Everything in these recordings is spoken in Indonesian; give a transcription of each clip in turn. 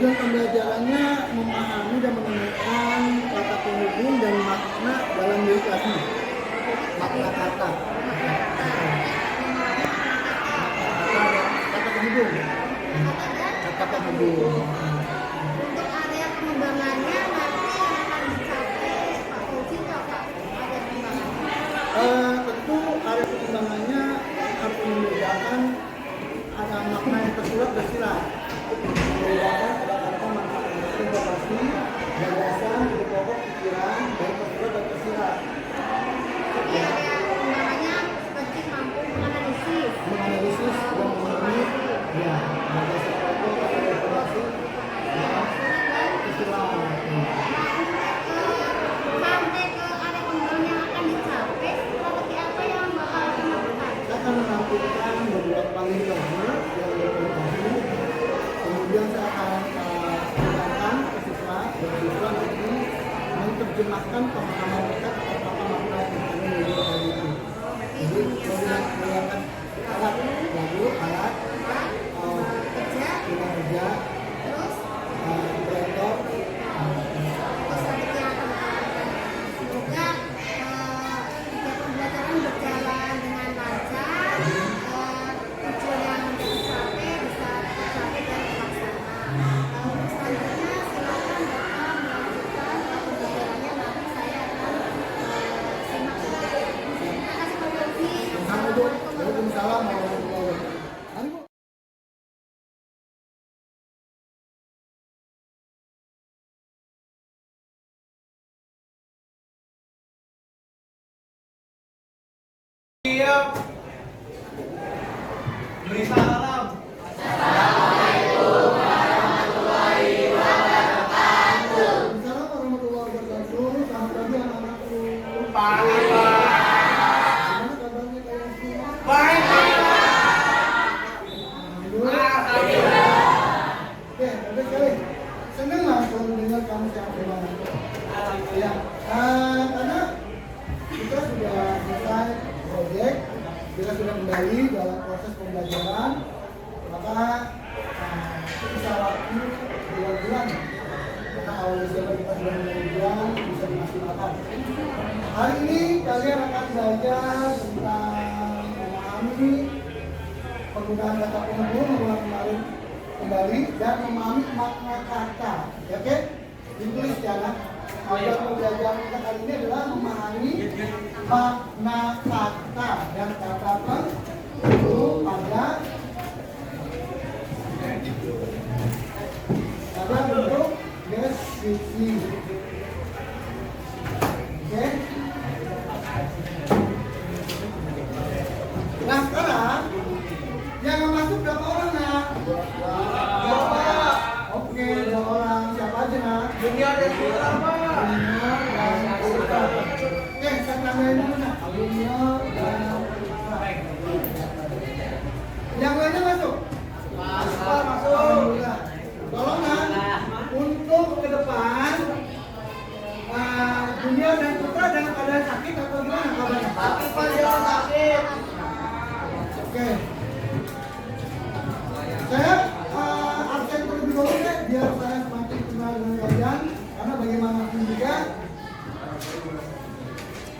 Tujuan pembelajarannya memahami dan menemukan kata penghubung dan makna dalam diri kelasnya. Makna kata. Kata penghubung. Kata penghubung. Untuk area pengembangannya nanti akan dicapai Pak Fauzi nggak Pak? Ada pengembangannya? Tentu area perkembangannya harus membedakan ada makna yang tersurat tersirat. Membedakan ada kata makna informasi, gagasan, ide pokok, pikiran, baik tersurat dan tersirat. Jadi area pengembangannya seperti mampu menganalisis. Menganalisis dan memenuhi ya gagasan pokok atau informasi, tersirat. Sampai ke area pengembangan yang akan dicapai, seperti apa yang bakal dilakukan? Saya akan menampilkan beberapa panggil lagu yang berkomunikasi. Kemudian saya akan menjelaskan ke siswa dan siswa nanti menerjemahkan pemahaman mereka apa makna yang kami menjelaskan itu. Jadi menggunakan alat lagu, alat Kerja, kerja, terus operator. strategi yang akan dilakukan. Semoga kegiatan pembelajaran berjalan dengan lancar, tujuan yang dicapai bisa tercapai dan terlaksana. Untuk selanjutnya silakan Bapak melanjutkan pembelajarannya, nanti saya akan simak. Terima kasih Pak Fauzi. Waalaikumsalam warahmatullahi wabarakatuh. Siap. Beri salam. Assalamualaikum warahmatullahi wabarakatuh. Selamat pagi anak-anakku. Pagi, Pak. Gimana kabarnya kalian semua? Baik, Pak. Alhamdulillah. Oke, bagus sekali. Senang lah kalau mendengar kamu sehat gimana. Ya, karena kita sudah selesai proyek, kita sudah kembali dalam proses pembelajaran, maka bisa waktu 2 bulan. Maka awal Desember kita sudah mulai bulan bisa dimaksimalkan. Hari ini kalian akan belajar tentang memahami penggunaan kata penghubung, mengulang kembali dan memahami makna kata. Ya, oke? Ditulis ya, nak. Tujuan pembelajaran kita kali ini adalah memahami makna kata dan kata penghubung pada bentuk deskripsi. Oke? Nah, sekarang yang masuk berapa orang, nak? Oke, 2 orang. Siapa aja, nak? Junior dan Putra, Pak. Junior dan Putra. Oke, saya tambahin dulu, nak. Junior dan Putra. Yang lainnya masuk? Pak, masuk. Alhamdulillah. Tolong, nak, untuk ke depan Junior dan Putra dalam keadaan sakit atau gimana kabarnya? Sakit, Pak, jangan sakit. Oke. Saya absen terlebih dahulu deh, biar saya semakin kenal dengan kalian. Karena bagaimanapun juga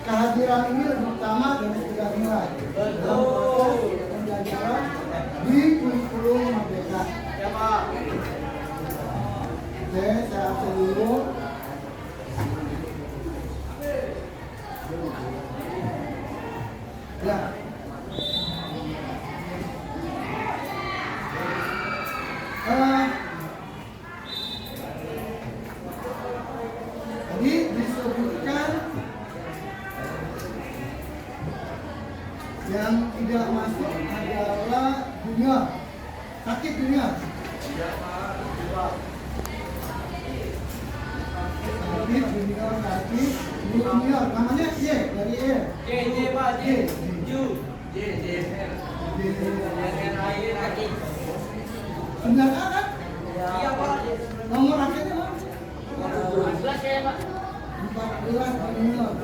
kehadiran ini lebih utama dari sekedar nilai dalam proses pembelajaran di kurikulum Merdeka. Ya, Pak. Oke, saya absen dulu. Ya. Tadi disebutkan yang tidak masuk adalah junior. Sakit junior. Sakit junior, sakit junior. Namanya Y dari E. J, Pak, J. Ju. J, R. J, 9A kan? Iya, Pak. Nomor akhirnya apa? 14 ya, Pak. 14 junior.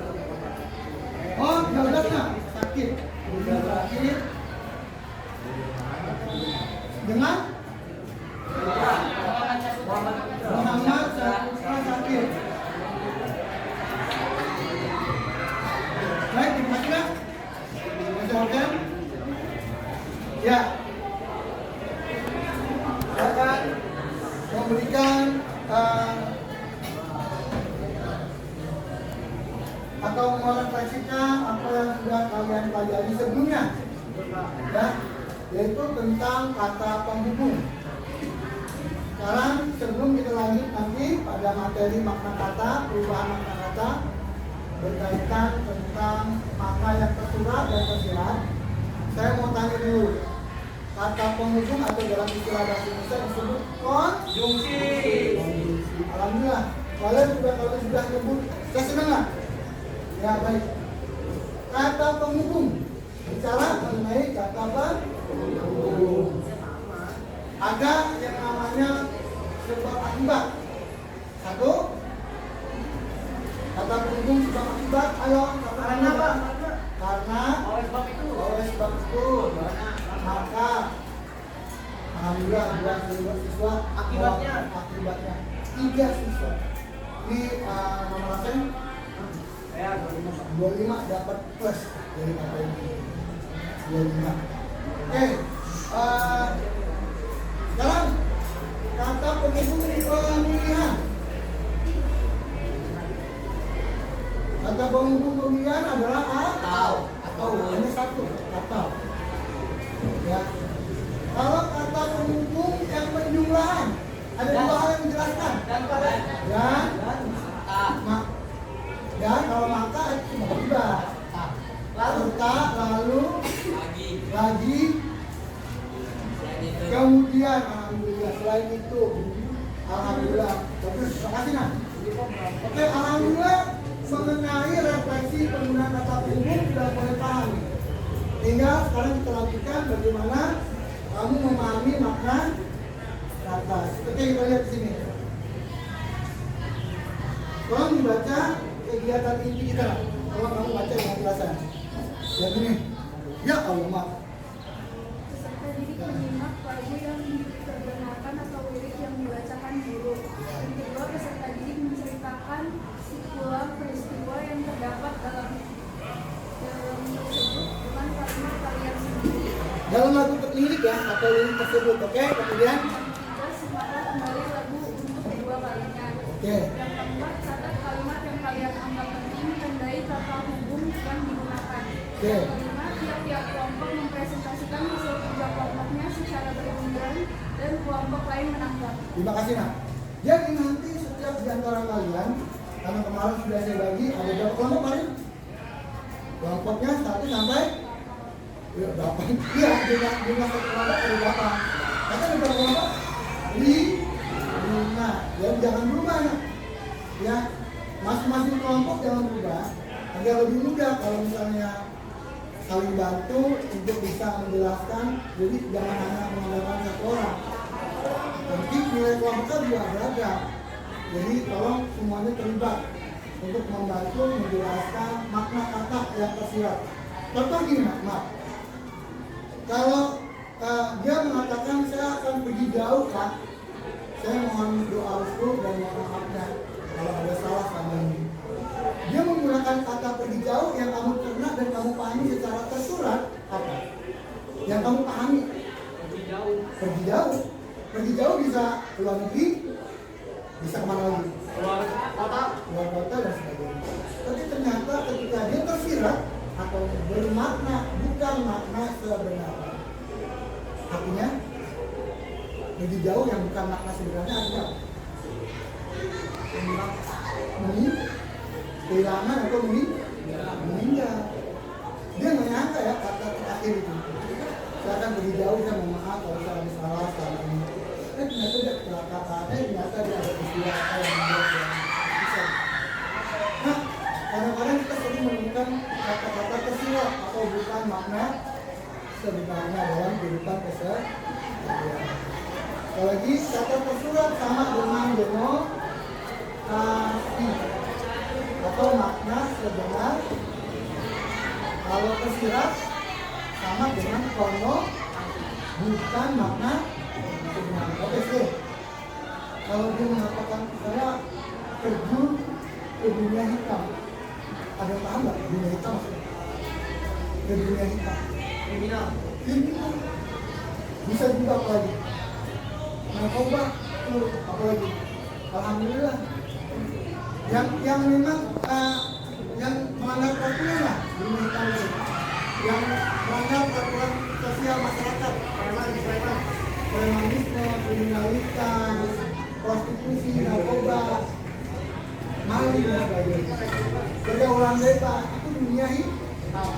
Oh, 13 nak? Sakit. Junior sakit. Dengan? Muhammad Ya, saya akan memberikan atau merefleksikan apa yang sudah kalian pelajari sebelumnya, ya, yaitu tentang kata penghubung. Sekarang sebelum kita lanjut nanti pada materi makna kata, perubahan makna kata berkaitan tentang makna yang tersurat dan tersirat, saya mau tanya dulu, kata penghubung atau dalam istilah bahasa Indonesia disebut konjungsi. Alhamdulillah, kalian sudah nyebut, saya senang nggak? Ya baik. Kata penghubung, bicara mengenai kata penghubung. Ada yang namanya sebab akibat. Satu, kata penghubung sebab akibat. Ayo, karena apa? Karena oleh sebab itu, maka alhamdulillah dua siswa akibatnya 3 siswa. Ini nomor rasen 25 dapat plus dari kata ini 25. Oke, sekarang kata penghubung pemilihan. Kata penghubung pemilihan adalah atau hanya satu atau. Ya. Kalau kata penghubung yang penjumlahan ada 2 hal yang menjelaskan. Dan kalau maka itu berubah. Lalu lagi kemudian alhamdulillah selain itu alhamdulillah. Terus terima kasih nah. Oke, alhamdulillah mengenai refleksi penggunaan kata penghubung sudah mulai paham. Tinggal sekarang kita lanjutkan bagaimana kamu memahami makna kata. Seperti yang kita lihat di sini. Tolong dibaca kegiatan inti kita. Tolong kamu baca dengan jelasan. Yang ini. Ya Allah, maaf. Peserta didik menyimak lagu yang diperdengarkan atau lirik yang dibacakan guru. Yang kedua, peserta didik menceritakan sebuah peristiwa yang terdapat dalam tersebut dengan kalimat sendiri. Dalam lagu lirik ya, atau lirik tersebut, oke? Kemudian Ketiga, simaklah kembali lagu untuk kedua kalinya. oke. Yang keempat, catat kalimat yang kalian anggap penting, tandai kata hubung yang digunakan. Oke. Yang kelima, tiap-tiap kelompok mempresentasikan hasil kerja kelompoknya secara bergiliran dan kelompok lain menangkap. Terima kasih nak. Jadi nanti setiap di antara kalian, karena kemarin sudah saya bagi ada berapa kelompok kemarin? Kelompoknya 1 sampai 8. Iya, jumlah satu kelompok ada 8. Kata ada berapa kelompok? 5. Jadi jangan berubah nak. Ya, masing-masing kelompok jangan berubah. Agar lebih mudah kalau misalnya saling bantu untuk bisa menjelaskan. Jadi jangan hanya mengandalkan satu orang. Nanti nilai kelompoknya juga beragam. Jadi tolong semuanya terlibat untuk membantu menjelaskan makna kata yang tersirat. Contoh gini, maaf. Kalau dia mengatakan saya akan pergi jauh, Kak, saya mohon doa restu dan mohon maafnya kalau ada salah sama ini. Dia menggunakan kata pergi jauh yang kamu pernah dan kamu pahami secara tersurat apa? Yang kamu pahami pergi jauh. Pergi jauh bisa keluar negeri, bisa kemana lagi? Luar kota dan sebagainya. Tapi ternyata ketika dia tersirat atau bermakna bukan makna sebenarnya, artinya pergi jauh yang bukan makna sebenarnya adalah kehilangan atau meninggal. Dia nggak nyangka ya kata terakhir itu. Saya akan pergi jauh, saya mohon maaf kalau saya ada salah selama ini. Ternyata dia kecelakaan, ternyata dia ada peristiwa apa yang membuat dia bisa. Nah, kadang-kadang kita sering menemukan kata-kata tersirat atau bukan makna sebenarnya dalam kehidupan keseharian. Sekali lagi, kata tersurat sama dengan denotasi atau makna sebenar. Kalau tersirat sama dengan kono bukan makna sebenarnya. Oke, sih. Kalau dia mengatakan saya terjun ke dunia hitam, ada yang paham nggak dunia hitam maksudnya? Ke dunia hitam. Kriminal. Bisa juga apa lagi? Narkoba, apa lagi? Alhamdulillah. Yang memang yang melanggar peraturan lah, yang melanggar peraturan sosial masyarakat, premanisme, kriminalitas, prostitusi, narkoba, maling dan sebagainya. Pergaulan bebas itu dunia hitam.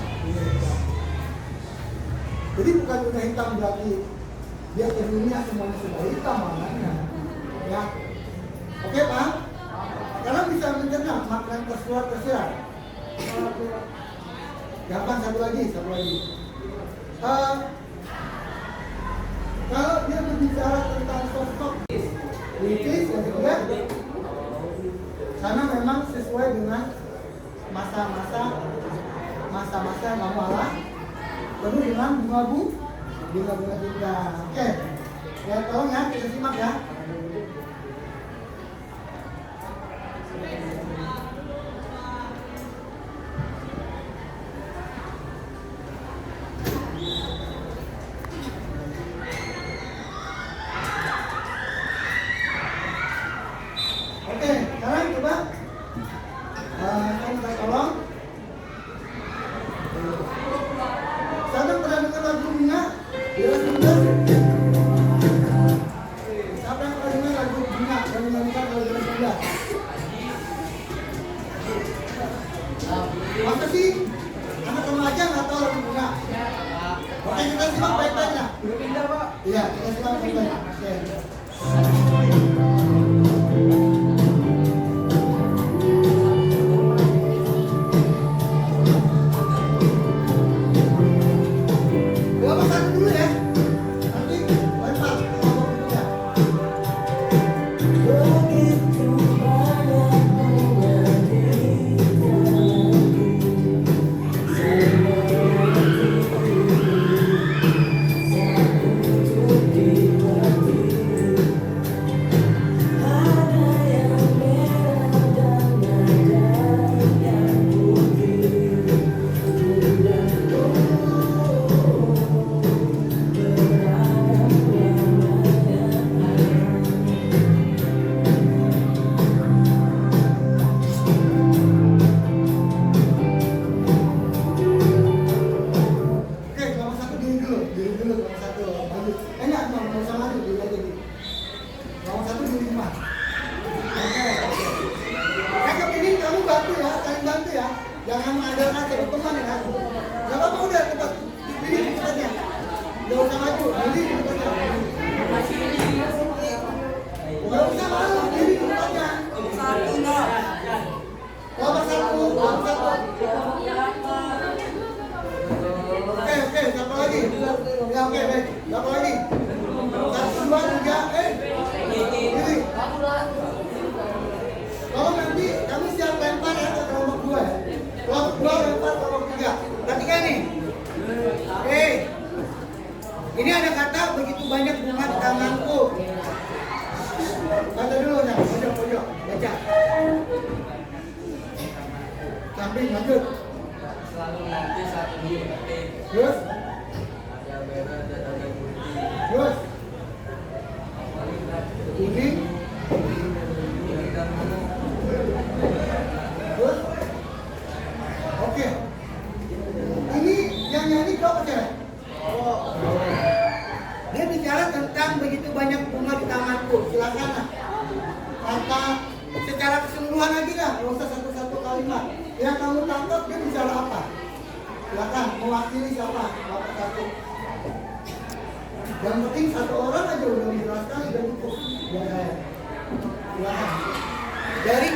Jadi bukan dunia hitam berarti dia ke dunia semuanya sudah hitam maknanya. Ya, oke Pak? Karena bisa mencerna makanan tersirat. Gampang, satu lagi. Kalau dia berbicara tentang sosok kritis dan juga karena memang sesuai dengan masa-masa yang kamu alami, penuh dengan bunga cinta. Oke, ya tolong ya kita simak ya. Oke, sekarang coba saya minta tolong. Saya pernah dengar lagu bunga? Siapa yang pernah dengar lagu bunga yang menyanyikan lagu bunga? Masa sih? Anak remaja nggak tahu lagu bunga? Oke, kita simak baik-baiknya. Udah pindah, Pak. Iya, kita simak baik-baik. Oke. Dulu ya, nanti lempar ke kelompok berikutnya. Begitu banyak bunga di tamanku, semua untuk dibagi. Ada yang merah dan ada yang putih. Oke, kelompok satu diri dulu kelompok satu maju. Enggak, nggak usah maju, diri aja dulu. Kelompok satu diri semua. Oke. Cakep, ini kamu bantu ya, saling bantu ya. Jangan ada satu teman ya. Gak apa-apa, udah tempat diri di tempatnya. Gak usah maju, diri di tempatnya. Gak usah malu, diri di tempatnya. Kelompok satu. Oke, siapa lagi? Ya, oke, baik. Siapa lagi? 1, 2, 3, diri. Kalau nanti kami siap lempar ya ke kelompok 2 ya. Kelompok 2 lempar kelompok 3. Perhatikan nih. Ini ada kata begitu banyak bunga di tanganku. Baca dulu ya, pojok, baca. Samping, lanjut. Selalu nanti satu di ketik. Terus, Ada merah dan ada putih. terus. Ini, terus. Oke. Ini yang nyanyi cowok cewek? Dia bicara tentang begitu banyak bunga di tanganku. Silakan lah. Kata secara keseluruhan aja dah, nggak usah satu-satu kalimat. Yang kamu tangkap dia bicara apa? Silakan, mewakili siapa? Bapak satu. Yang penting satu orang aja udah menjelaskan udah cukup buat saya. Silakan. Dari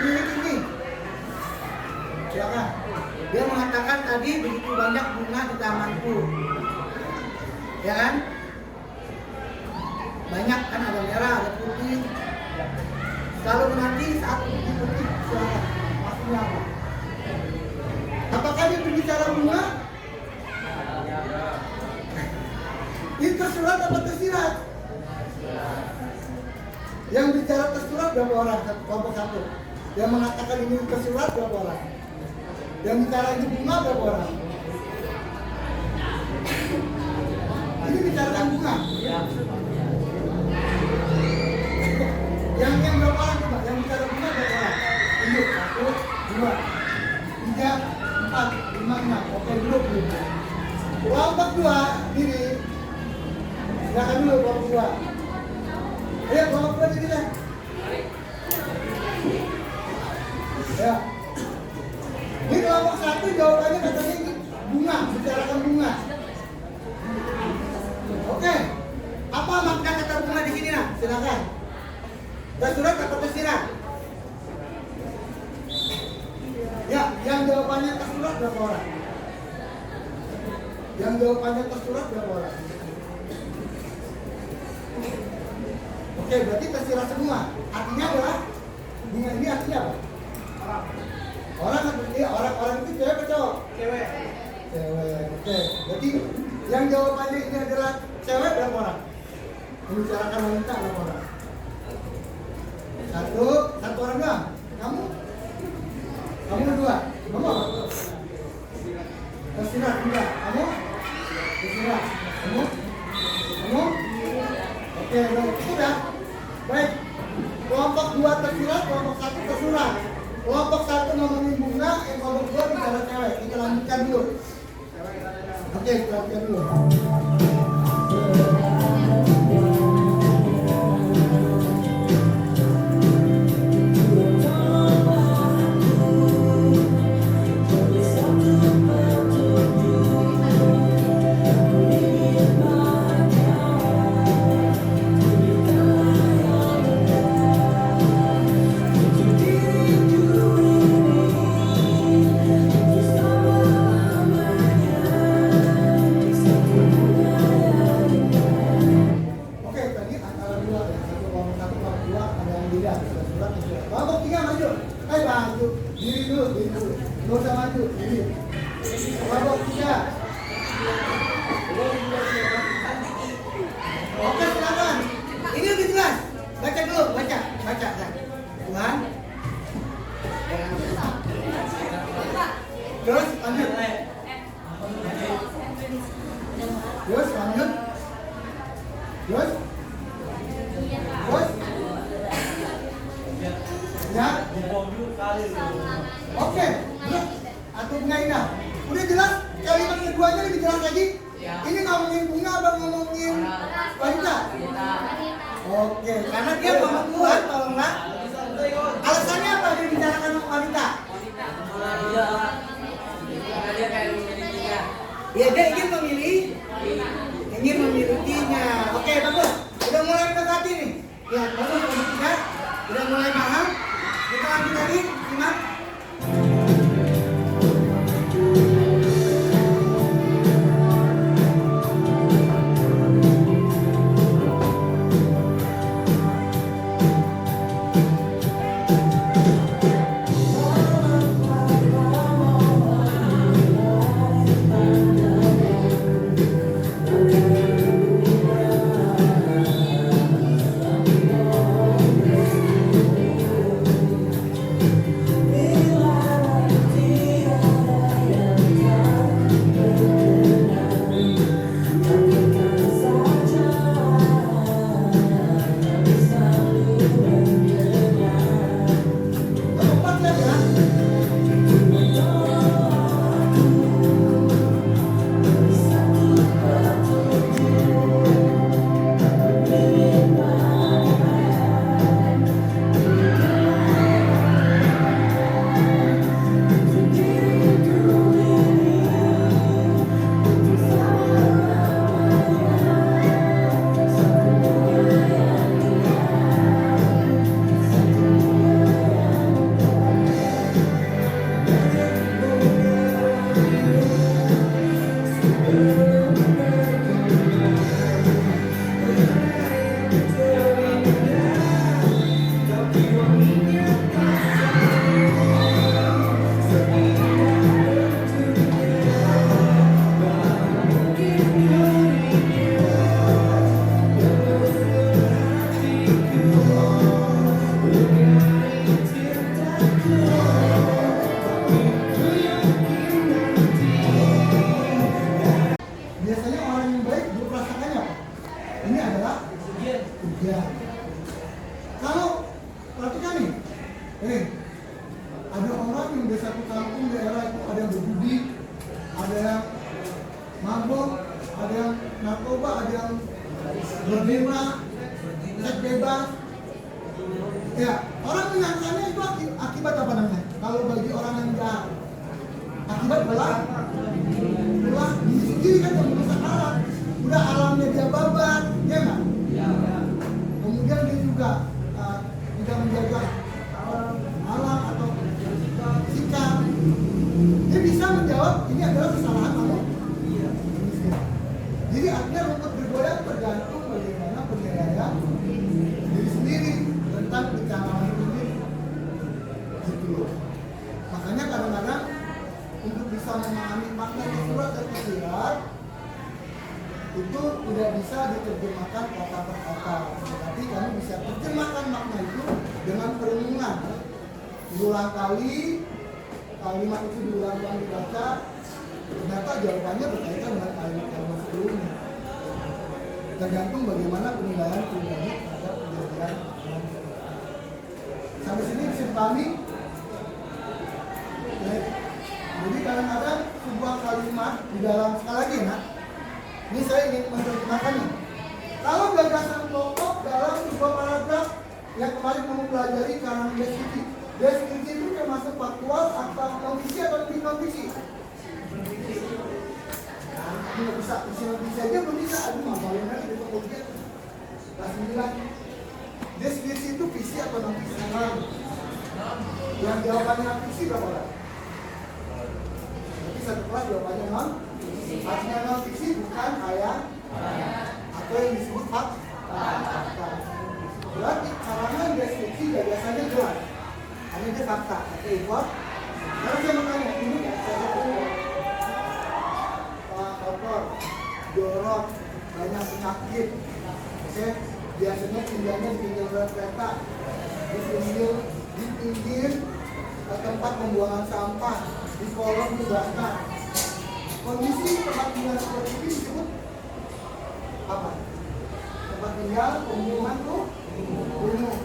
lirik ini. Silakan. Dia mengatakan tadi begitu banyak bunga di tamanku. Ya kan? Banyak kan, ada merah, ada putih. Kalau nanti saat putih, silakan. Maksudnya apa? Apakah dia berbicara bunga? Ini tersurat atau tersirat? Yang bicara tersurat berapa orang? Kelompok satu. Yang mengatakan ini tersurat berapa orang? Yang bicara ini bunga berapa orang? ini bicarakan bunga. Ya. Yang berapa orang coba? Yang bicara bunga berapa orang? Tunjuk. 1, 2, 3, 4, 5, 6. Oke, duduk dulu. Kelompok 2 diri. Silakan dulu kelompok 2. Ayo kelompok 2 diri deh. Ya. Ini kelompok 1 jawabannya katanya bunga, bicarakan bunga. Oke. Apa makna kata bunga di sini nah? Silakan. Tersurat atau tersirat? Ya, yang jawabannya tersurat berapa orang? Yang jawabannya tersurat berapa orang? Oke, berarti tersirat semua. Artinya adalah bunga ini artinya apa? Orang itu cewek atau cowok? Cewek. Cewek. Oke, berarti yang jawabannya ini adalah cewek berapa orang? Membicarakan wanita berapa orang? Satu orang doang. Kamu 2. Kamu apa? Tersirat enggak? Kamu? Tersirat. Kamu? Oke, baik. Sudah. Baik. Kelompok 2 tersirat, kelompok 1 tersurat. Kelompok 1 ngomongin bunga, yang kelompok 2 bicara cewek. Kita lanjutkan dulu. Oke, kita lanjutkan dulu. Oke, tadi antara 2 ya. Satu kelompok 2 ada yang beda. Surat. Kelompok 3 maju. Maju. Diri dulu. Nggak usah maju. Diri. Kelompok 3. Oke, silakan. Ini lebih jelas. Baca dulu, baca. Tuhan. Terus lanjut. Terus lanjut. Terus. Ya. Oke. Atau bunga indah. Udah jelas? Kalimat keduanya lebih jelas lagi? Ini ngomongin bunga apa ngomongin wanita? Oke, karena dia perempuan, tolonglah. Alasannya apa dia bicarakan wanita? Ya, dia ingin memilikinya. Oke, bagus. Udah mulai mendekati nih. Ya, bagus. Udah mulai paham. Kita lanjut lagi, simak. Oh adalah ulah diri sendiri kan yang merusak alam. Udah alamnya dia babat, ya nggak? Kemudian dia juga tidak menjaga alam atau sikap. Dia bisa menjawab ini adalah kesalahan Allah. Jadi artinya rumput bergoyang tergantung bagaimana penilaian diri sendiri tentang pencalonan sendiri. Gitu loh. Makanya kadang-kadang untuk bisa memahami makna surat dan istirahat itu tidak bisa diterjemahkan kata per kata, tetapi kamu bisa terjemahkan makna itu dengan perenungan. Berulang kali kalimat itu diulang-ulang dibaca, ternyata jawabannya berkaitan dengan kalimat-kalimat sebelumnya. Tergantung bagaimana penilaian pribadi terhadap kejadian. Sampai sini bisa dipahami? Oke. Jadi kadang-kadang sebuah kalimat di dalam, sekali lagi ya, ini saya ingin menerjemahkannya. Kalau gagasan pokok dalam sebuah paragraf yang kemarin kamu pelajari karangan deskripsi, deskripsi itu termasuk faktual atau non-fiksi atau non-fiksi? Tidak bisa, fiksi aja belum bisa. Aduh, ngapain lagi di kemudian kelas 9. Deskripsi itu fiksi atau non-fiksi? Yang jawabannya fiksi berapa orang? Berarti satu kelas jawabannya non. Artinya non-fiksi bukan kayak atau yang disebut fakta. Berarti karangan deskripsi gagasannya jelas. Hanya dia fakta. Oke, import. Lalu saya bertanya, ini ya, saya kotor, jorok, banyak penyakit. Oke, biasanya tinggalnya di pinggir rel kereta, di pinggir tempat pembuangan sampah, di kolong jembatan. Kondisi tempat tinggal seperti ini disebut apa? Tempat tinggal pemukiman kumuh.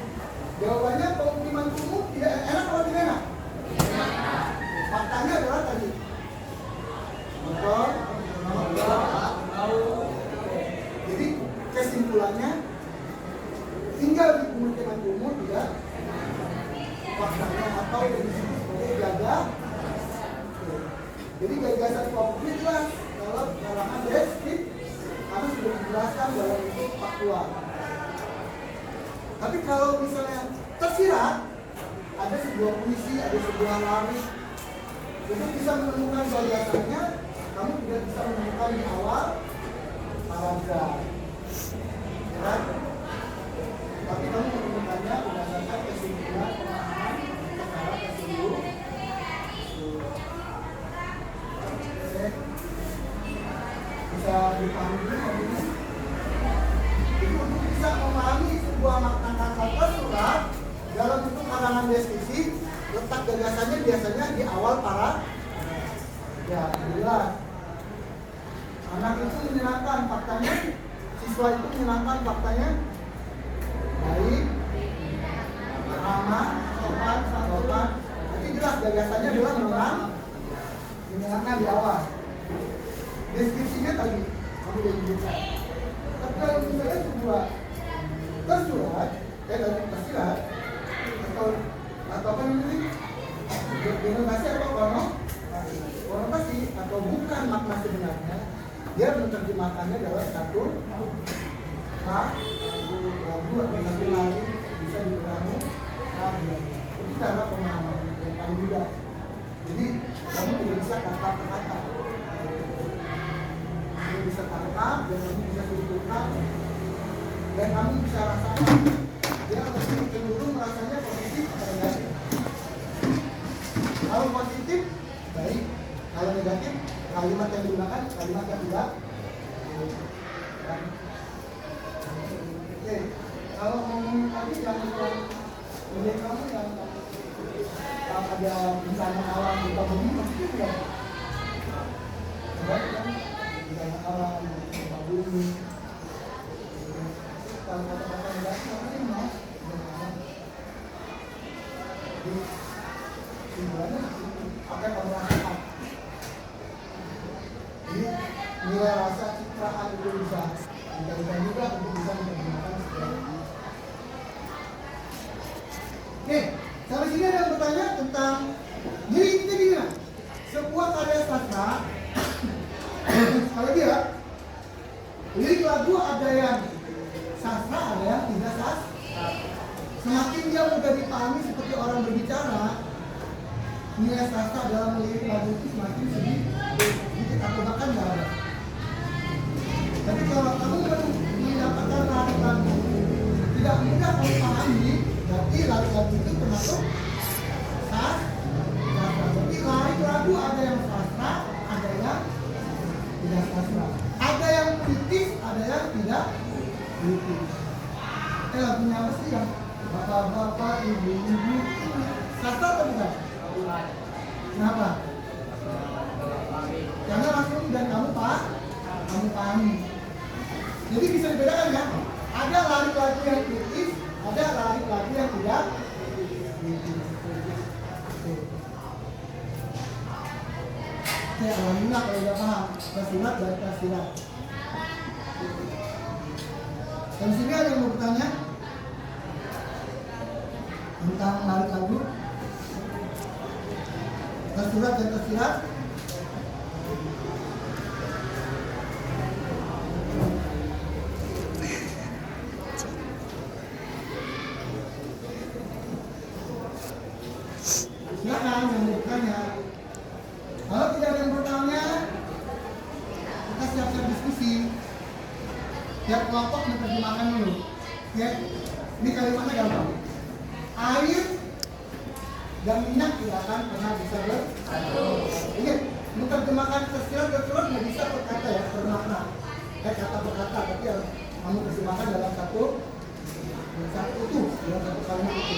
Jawabannya pemukiman kumuh tidak enak atau tidak enak? Faktanya adalah tadi. Betul. Jadi kesimpulannya tinggal di pemukiman kumuh tidak faktanya atau yang disebut sebagai jaga. Jadi gagasan pokoknya jelas dalam karangan deskripsi karena sudah dijelaskan dalam bentuk faktual. Tapi kalau misalnya tersirat, ada sebuah puisi, ada sebuah laris, untuk bisa menemukan gagasannya, kamu tidak bisa menemukan di awal paragraf, ya kan? Tapi kamu menemukannya berdasarkan kesimpulan pemahaman secara keseluruhan. Bisa dipahami dulu ini. Jadi untuk bisa memahami sebuah makna kata surat dalam bentuk karangan deskripsi, letak gagasannya biasanya di awal paragraf. Ya, jelas. Anak itu menyenangkan faktanya, siswa itu menyenangkan faktanya, baik, ramah, sopan. Jadi jelas gagasannya adalah menyenangkan di awal. Deskripsinya tadi kamu udah tunjukkan. Tapi kalau misalnya sebuah tersurat, tersirat atau apa namanya? Denotasi atau konotasi atau bukan makna sebenarnya, dia menerjemahkannya dalam satu lagu atau satu lagu bisa dipahami. Itu cara pemahaman yang paling mudah. Jadi kamu tidak bisa kata per kata. Kamu bisa tangkap dan kamu bisa simpulkan dan kamu bisa rasakan. Dia lebih cenderung merasanya positif atau negatif. Kalau positif, baik. Kalau negatif, kalimat yang digunakan kalimat yang tidak. Oke, kalau ngomongin tadi yang proyek kamu yang ada bencana alam di bumi positif ya? Baik kan? Bencana alam di bumi. Kalau kata-kata negatif namanya mau jadi simpulannya apa yang kamu rasakan? Jadi nilai rasa citraan itu bisa diberikan juga untuk bisa menerjemahkan segala ini. Oke, sampai sini ada yang bertanya tentang jadi kita gimana? Sebuah karya sastra orang berbicara, nilai sastra dalam lirik lagu itu semakin sedikit atau bahkan nggak ada. Tapi kalau kamu mendapatkan larik lagu tidak mudah kamu pahami, berarti larik lagu itu termasuk sastra. Jadi larik lagu ada yang sastra, ada yang tidak sastra. Ada yang puitis, ada yang tidak puitis. Lagunya apa sih yang bapak-bapak, ibu-ibu, sastra atau bukan? Kenapa? Karena langsung dan kamu pahami. Jadi bisa dibedakan ya. Ada larik lagu yang puitis, ada larik lagu yang tidak puitis. Oke, alhamdulillah kalau udah paham tersirat dan tersirat. Dan sini ada yang mau bertanya tentang larik lagu, tersirat dan tersirat. Silakan yang mau bertanya. Kalau tidak ada yang bertanya, kita siap-siap diskusi. Tiap kelompok menerjemahkan dulu. Ya, ini kalimatnya gampang. Air dan minyak tidak akan pernah bisa bersatu. Ingat, menerjemahkan tersirat nggak bisa per kata ya, per makna. Kata per kata, tapi harus kamu terjemahkan dalam satu utuh, dalam satu kalimat itu.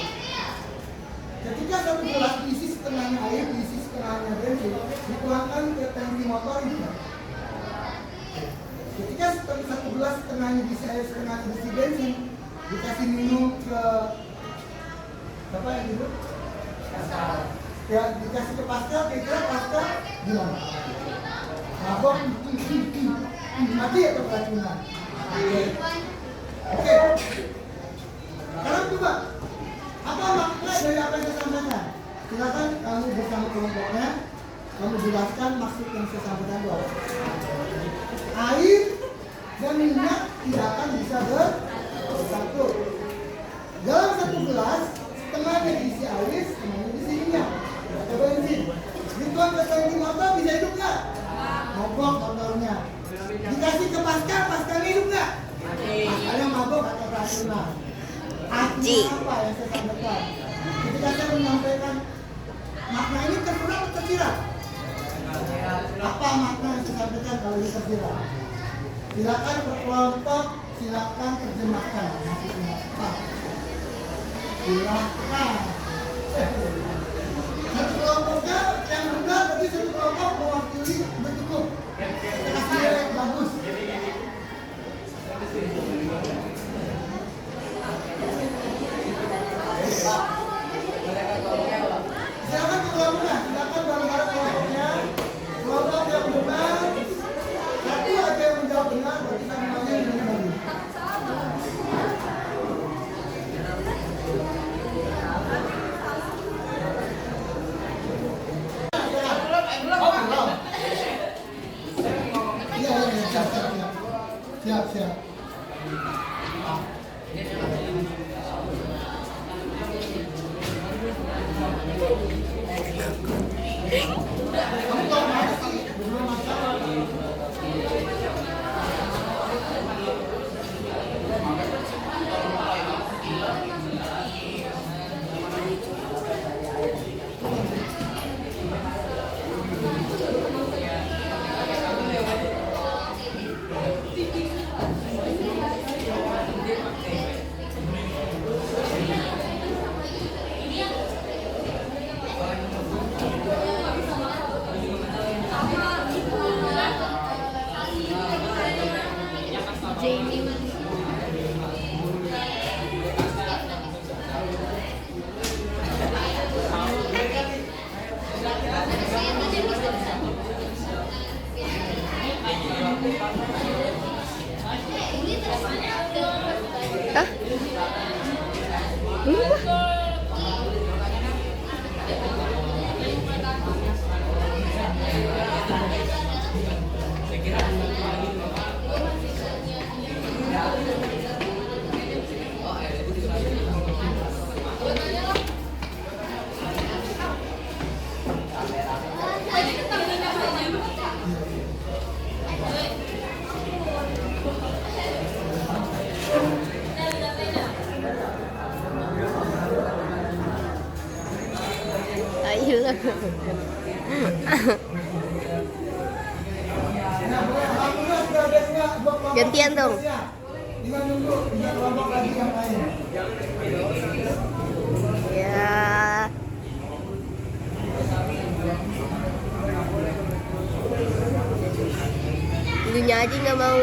Ketika satu gelas diisi setengahnya air, diisi setengahnya bensin, dituangkan ke tangki motor itu. Ketika satu gelas setengahnya diisi air, setengahnya diisi bensin, dikasih minum ke apa yang itu? Ya, dikasih ke pastel, kira-kira pastel gimana? Mabok, mati atau keracunan? Oke. Sekarang coba, apa makna dari apa yang saya sampaikan? Silakan kamu bersama kelompoknya, kamu jelaskan maksud yang saya sampaikan bahwa air dan minyak tidak akan bisa bersatu. Dalam satu gelas, setengahnya diisi air, setengahnya diisi minyak atau bensin. Dituang ke tangki motor bisa hidup nggak? Mabok motornya. Dikasih ke Pascal, Pascal hidup nggak? Pascalnya mabok atau keracunan. Artinya apa yang saya sampaikan? Ketika saya menyampaikan makna ini tersirat atau tersirat? Apa makna yang saya sampaikan kalau ini tersirat? Silakan berkelompok, silakan terjemahkan maksudnya apa? Silakan. Satu kelompoknya yang benar, tapi satu kelompok mewakili udah cukup. Kita kasih yang bagus. Silakan ke kelompoknya, silakan bareng-bareng kelompoknya. Kelompok yang benar, satu aja yang menjawab benar, berarti semuanya yang benar. Siap. Nah, boleh. Alhamdulillah sudah ada dua kelompok. Gantian dong. Tinggal nunggu 3 kelompok lagi yang lain. Ya. Lunya aja nggak mau.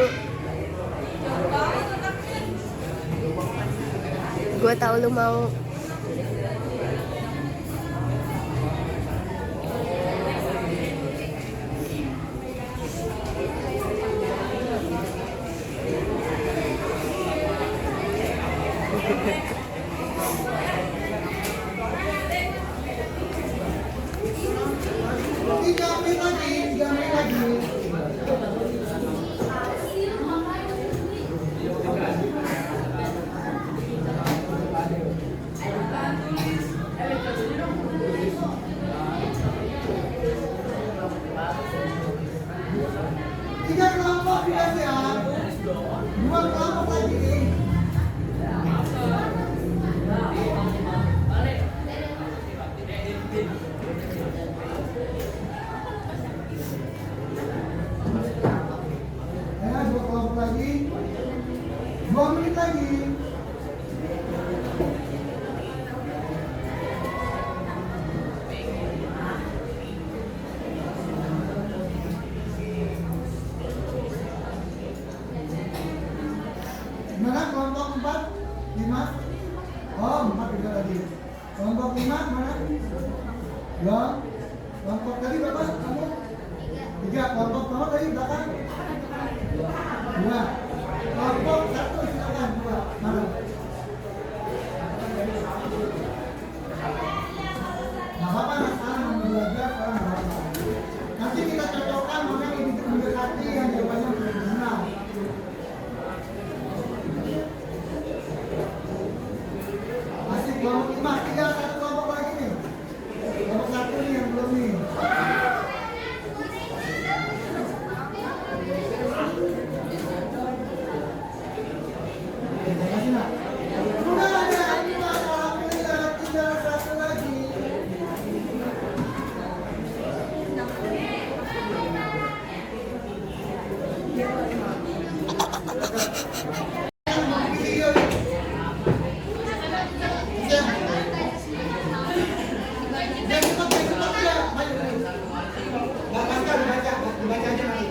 Gue tahu lu mau. Tiga menit lagi. Tiga kelompok sudah siap. 2 kelompok lagi. Ya, 2 kelompok lagi. 2 menit lagi. Mana kelompok 4? 5? Oh, 4 juga lagi. Kelompok 5 mana? Ya. Kelompok tadi berapa? Kamu? 3. Kelompok kamu tadi belakang? 2. Kelompok 1 silakan 2. Mana? Nggak apa-apa, nggak salah mau belajar, kalau nggak apa-apa. Nanti kita cocokkan mana yang mendekati yang jawabannya benar. Masih kelompok 5, tinggal 1 kelompok lagi nih. Kelompok 1 nih yang belum nih. Terima kasih, Nak. Sudah ada, alhamdulillah, tinggal 1 lagi. Video. Ya. Dan cepat ya. Maju. Nggak baca, dibaca aja nanti.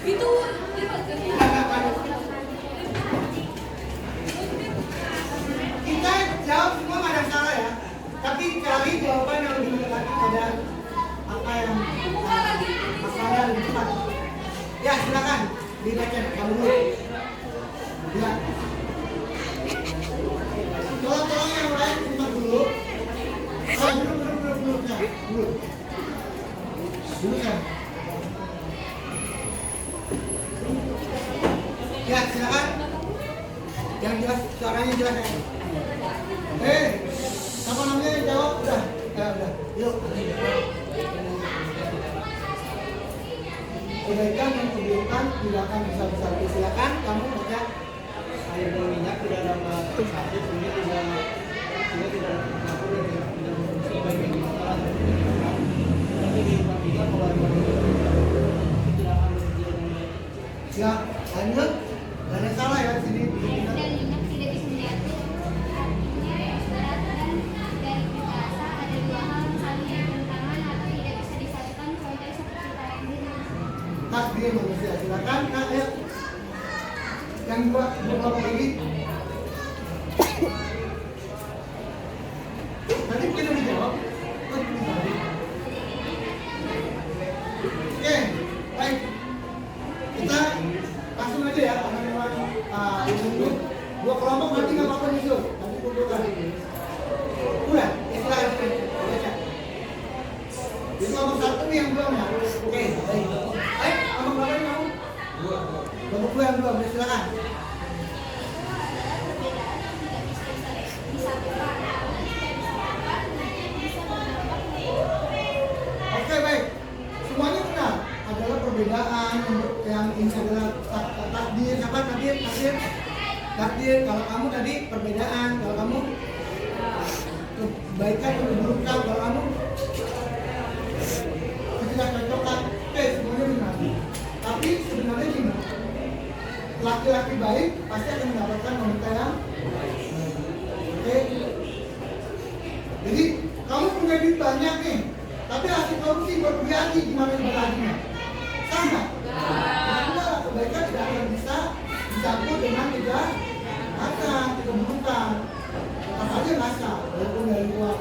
Itu Kita jawab semua nggak ada yang salah ya. Tapi cari jawaban yang lebih mendekati pada apa yang masalah lebih cepat. Ya silakan dibaca kamu dulu. Ya. Tolong yang lain simak dulu. Oh, dulu ya. Dulu kan. Ya silakan. Yang jelas suaranya jelas ya. Apa namanya yang jawab? Udah. Udah. Yuk. Kebaikan dan keburukan tidak akan bisa bersatu. Silakan kamu baca. Air dan minyak tidak dapat bersatu sehingga tidak mampu dan tidak sebaik yang kita tapi di rumah kita kalau ada tidak akan bekerja dengan baik. Siap. Lanjut. Gak ada salah ya di sini. Air dan minyak tidak bisa menyatu. Artinya, berat dan dari perkasa ada 2 hal yang saling bertentangan atau tidak bisa disatukan. Contoh seperti takdir. Takdir manusia. Silakan Kak. Ayo. Yang dua kelompok ini. Tadi mungkin udah dijawab. Oh, ini tadi. Oke, baik. Kita langsung aja ya, karena memang ini 2 kelompok nanti nggak apa-apa nyusul. Nanti kumpulkan. Udah, ya silakan baca. Di kelompok 1 nih yang belum ya. Oke, baik. Ayo, kelompok berapa nih kamu? 2. Kelompok 2 yang belum, ya silakan. Oke, baik. Semuanya benar. Adalah perbedaan yang ini adalah takdir. Apa takdir? Takdir. Kalau kamu tadi perbedaan. Kalau kamu kebaikan yang dibutuhkan kalau anu ketidakcocokan, semuanya benar. Tapi sebenarnya gini, laki-laki baik pasti akan mendapatkan wanita yang baik. Oke. Jadi kamu punya duit banyak nih, tapi hasil korupsi buat beli haji, gimana ibadahnya? Sama. Karena kebaikan tidak akan bisa dicampur dengan kejahatan, keburukan. Tetap aja rasa, walaupun dari luar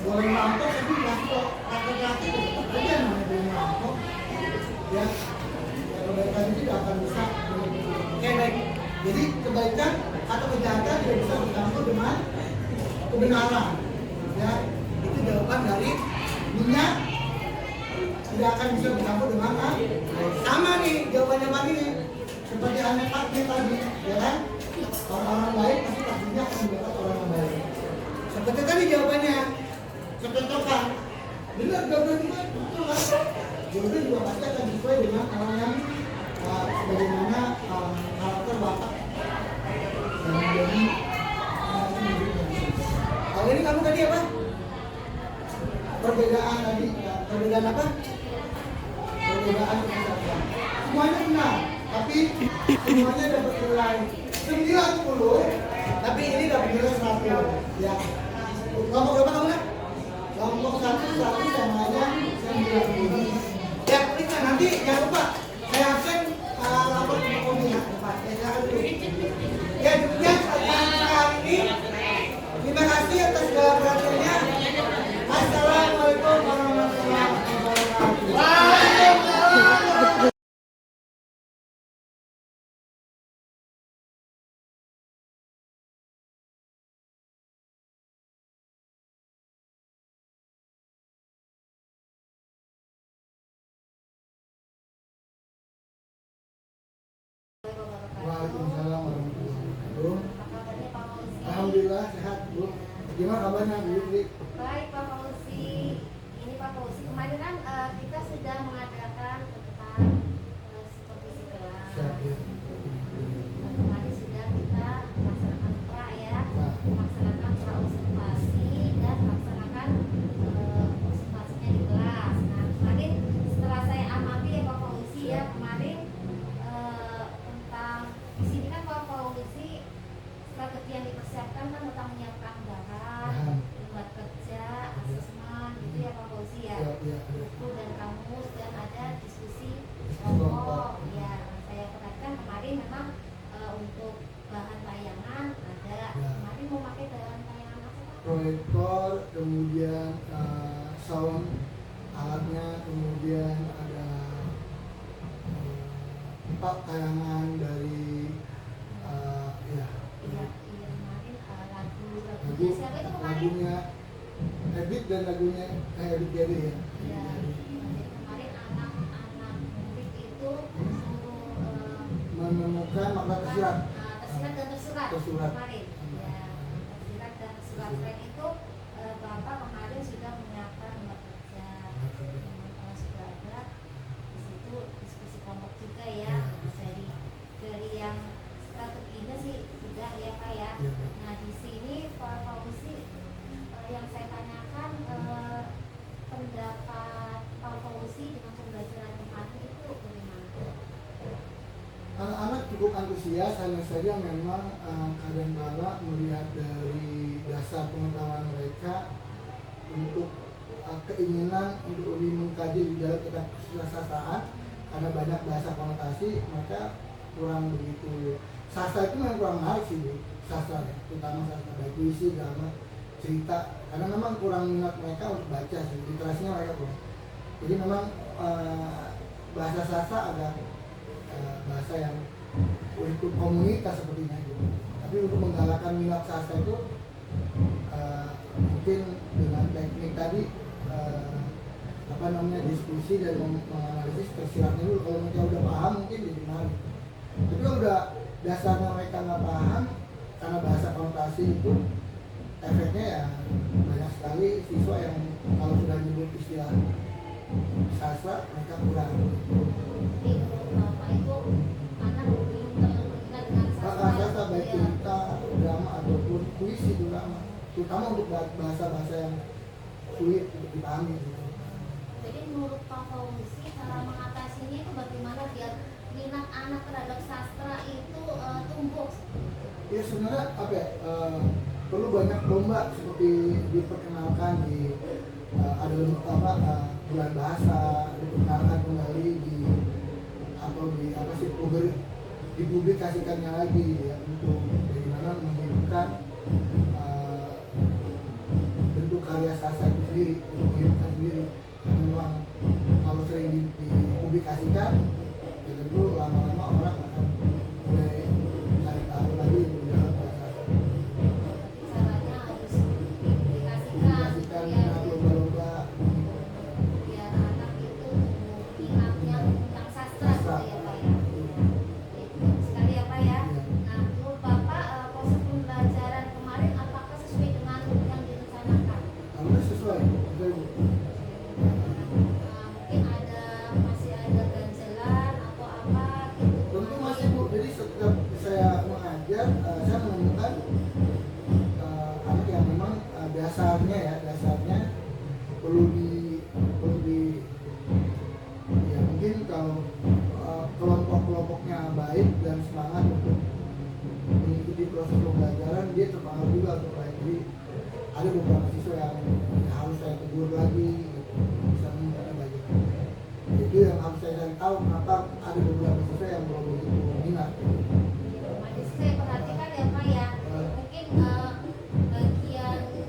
goreng mangkok, tapi rasa laki-laki tetap aja namanya goreng mangkok. Ya, kebaikan itu tidak akan bisa. Oke, baik. Jadi kebaikan atau kejahatan tidak bisa dicampur dengan kebenaran. Ya, itu jawaban dari minyak tidak akan bisa dicampur dengan sama nih jawabannya Pak ini seperti anak Paknya tadi, ya kan? Orang-orang baik pasti pastinya akan mendapat orang yang baik. Seperti tadi jawabannya kecocokan. Benar, jawaban juga betul kan? Jawaban juga pasti akan sesuai dengan orang yang sebagaimana karakter bapak dan menjadi kalau ini kamu tadi apa? Perbedaan tadi, perbedaan apa? Perbedaan kesatuan. Semuanya benar, tapi semuanya dapat nilai 90, tapi ini dapat nilai 100. Ya. Kelompok berapa kamu nak? Kelompok 1 sama aja 90. Ya, kita nanti jangan lupa saya absen lapor ke komisi ya. Silakan dulu. Ya, demikian pelajaran kali ini. Terima kasih atas segala perhatiannya. Assalamualaikum warahmatullahi wabarakatuh. Waalaikumsalam warahmatullahi wabarakatuh. Alhamdulillah sehat Bu. Gimana kabarnya Bu Yudri? Baik Pak Fauzi, ini Pak Fauzi kemarin kan kita sudah mengadakan tentang supervisi kelas. Kemarin sudah kita melaksanakan pra ya, melaksanakan pra observasi dan melaksanakan observasinya di kelas. Nah kemarin setelah saya amati ya Pak Fauzi ya kemarin tentang di sini kan Pak Fauzi strategi yang dipersiapkan kan tentang menyiapkan bahan, buat kerja, asesmen gitu ya Pak Fauzi ya, buku dan kamus dan ada diskusi kelompok ya. Saya perhatikan kemarin memang untuk bahan tayangan ada. Kemarin mau pakai bahan tayangan apa Pak? Proyektor, kemudian sound alatnya, kemudian ada tayangan dari ya. Iya, kemarin lagu Lagu, siapa itu kemarin? lagunya Edit dan lagunya Edit jadi ya. Ya, kemarin anak-anak murid itu suruh Menemukan makna tersirat. tersirat dan tersurat Tersurat. kemarin. Ya, tersirat dan tersurat. Selain itu Bapak kemarin sudah menyiapkan buat kerja. Kalau sudah ada di situ diskusi kelompok juga ya. Dari yang strateginya sih sudah ya Pak ya. Nah di sini Pak Fauzi yang saya tanyakan pendapat Pak Fauzi dengan pembelajaran kemarin itu bagaimana? Anak-anak cukup antusias, hanya saja memang kadang-kala melihat dari dasar pengetahuan mereka untuk keinginan untuk lebih mengkaji di dalam kitab kesusastraan karena banyak bahasa konotasi, maka kurang begitu. Sastra itu memang kurang menarik sih Bu, sastra ya, terutama sastra baik puisi, drama, cerita, karena memang kurang minat mereka untuk baca sih, literasinya mereka kurang. Jadi memang bahasa sastra agak bahasa yang untuk komunitas sepertinya gitu. Tapi untuk menggalakkan minat sastra itu mungkin dengan teknik tadi diskusi dan menganalisis tersiratnya dulu. Kalau mereka udah paham mungkin jadi menarik. Tapi kalau udah dasarnya mereka nggak paham karena bahasa konotasi itu, efeknya ya banyak sekali siswa yang kalau sudah nyebut istilah sastra mereka kurang. Jadi Bapak itu anak belum terlalu dengan sastra Sastra baik ya. cerita, drama ataupun puisi, drama itu terutama untuk bahasa-bahasa yang sulit untuk dipahami gitu. Jadi menurut Pak Fauzi, cara mengatasinya itu bagaimana biar minat anak terhadap sastra itu tumbuh? Ya sebenarnya apa ya, perlu banyak lomba seperti diperkenalkan di ada apa bulan bahasa, diperkenalkan kembali di atau di apa sih dipublikasikannya lagi ya, untuk bagaimana menghidupkan bentuk karya sastra itu sendiri, menghidupkan sendiri. Karena memang kalau sering dipublikasikan ya tentu lama-lama orang akan mulai cari tahu lagi dalam bahasa. Caranya harus dipublikasikan gitu ya, lomba-lomba biar anak itu minatnya tentang sastra gitu ya Pak ya. Itu sekali ya Pak ya. Nah menurut Bapak proses pembelajaran kemarin apakah sesuai dengan yang direncanakan? harus sesuai. Mungkin masih ada ganjalan atau apa gitu. Tentu masih Bu, jadi setiap saya mengajar, saya menemukan anak yang memang dasarnya perlu di ya mungkin kalau kelompok-kelompoknya baik dan semangat untuk mengikuti proses pembelajaran, dia terpengaruh juga untuk baik. Jadi ada beberapa siswa yang harus saya tegur lagi gitu, bisa meningkatkan belajar. Itu yang harus saya cari tahu kenapa ada beberapa siswa yang belum begitu minat. Masih saya perhatikan ya Pak ya, mungkin bagian di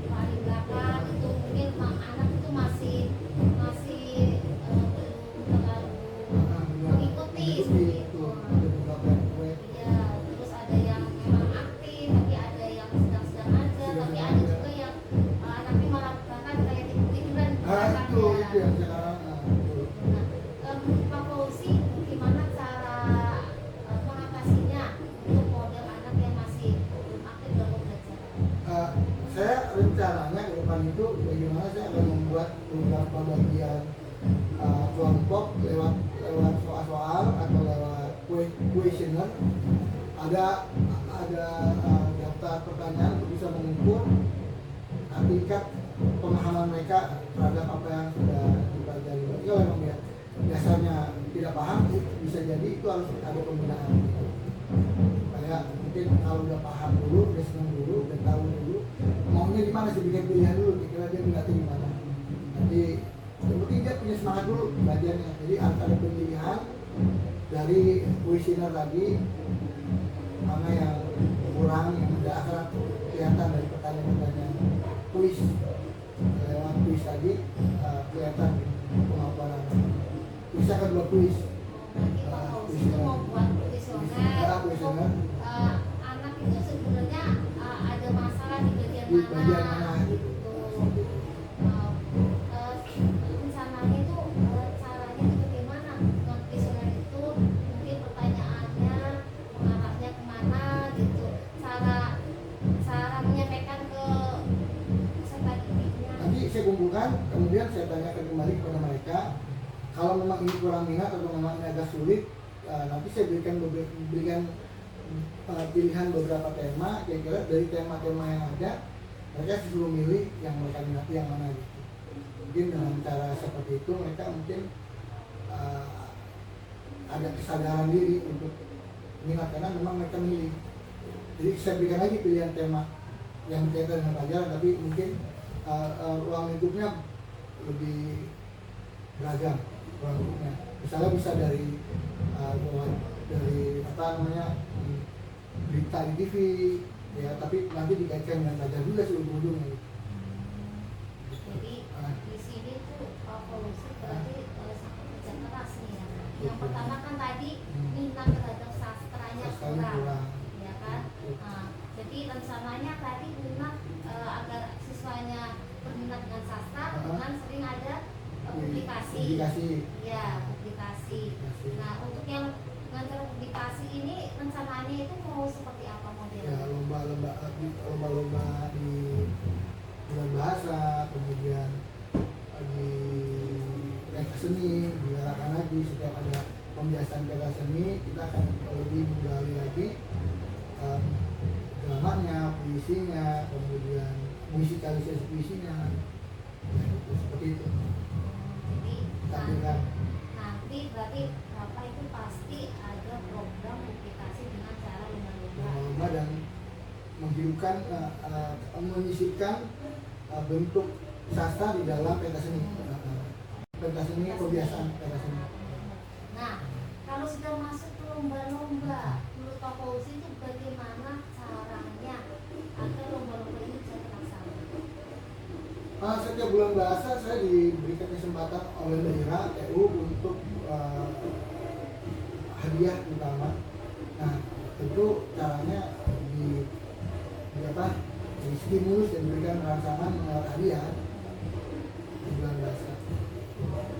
paling belakang itu mungkin anak itu masih belum terlalu mengikuti seperti itu. Ada beberapa yang cuek. Ya, terus ada yang memang aktif, tapi ada yang sedang-sedang aja, tapi ada juga yang anaknya malah bahkan kayak tidur-tiduran di belakang Itu ya. yang sekarang betul. Nah, Pak Fauzi, gimana cara mengatasinya untuk model anak yang masih belum aktif dalam belajar? Saya rencananya ke depan itu bagaimana saya akan membuat beberapa bagian kelompok lewat soal-soal atau lewat questionnaire. Ada daftar pertanyaan untuk bisa mengukur tingkat pemahaman mereka terhadap apa yang sudah dipelajari. Kalau memang dia dasarnya tidak paham, bisa jadi itu harus ada pembinaan. Kayak mungkin kalau udah paham dulu, udah senang dulu, udah tahu dulu, maunya gimana sih, bikin pilihan dulu, kira-kira dia minatnya gimana. Nanti yang penting dia punya semangat dulu belajarnya. Jadi ada pemilihan dari kuesioner tadi, mana yang kurang, yang tidak akan kelihatan dari pertanyaan-pertanyaan kuis. Lewat kuis tadi kelihatan kemampuan anak. Bisa kan dua kuis. Nanti Pak Fauzi itu mau buat kuesioner. Anak itu sebenarnya ada masalah di bagian Di bagian mana? mana gitu. Rencananya itu caranya itu bagaimana? Dengan kuesioner itu mungkin pertanyaannya mengarahnya kemana gitu. Cara menyampaikan ke peserta didiknya. Nanti saya kumpulkan, kemudian saya tanyakan kembali kepada mereka. Kalau memang ini kurang minat atau memang ini agak sulit, nanti saya berikan pilihan beberapa tema. Kira-kira dari tema-tema yang ada, mereka disuruh milih yang mereka minati yang mana gitu. Mungkin dengan cara seperti itu mereka mungkin ada kesadaran diri untuk minat karena memang mereka milih. Jadi saya berikan lagi pilihan tema yang berkaitan dengan pelajaran, tapi mungkin ruang lingkupnya lebih beragam ruang lingkupnya. Misalnya bisa dari apa namanya berita di TV ya, tapi nanti dikaitkan dengan pelajaran juga sih ujung-ujungnya gitu. Jadi di sini tuh Pak Fauzi berarti sangat kerja keras nih ya. Yang pertama kan tadi minat terhadap sastranya kurang, ya kan? Jadi rencananya tadi minat agar siswanya berminat dengan sastra dengan sering ada publikasi. Ya, publikasi. Nah, untuk yang dengan cara publikasi ini rencananya itu mau seperti apa modelnya? Ya lomba-lomba di bulan bahasa, kemudian di pentas seni digalakan lagi. Setiap ada pembiasaan pentas seni kita akan lebih menggali lagi dramanya, puisi puisinya, kemudian musikalisasi puisinya, ya, seperti itu. Jadi Tampilkan. nanti berarti Bapak itu pasti ada program publikasi dengan cara lomba-lomba. Lomba dan menghidupkan, menyisipkan bentuk sastra di dalam pentas seni. Pentas seni kebiasaan pentas seni. Nah, kalau sudah masuk ke lomba-lomba, menurut Pak Fauzi itu bagaimana caranya agar lomba-lomba ini bisa terlaksana? Setiap bulan bahasa saya diberikan kesempatan oleh daerah TU untuk hadiah utama. Nah, tentu caranya di stimulus dan diberikan rangsangan hadiah di bulan bahasa.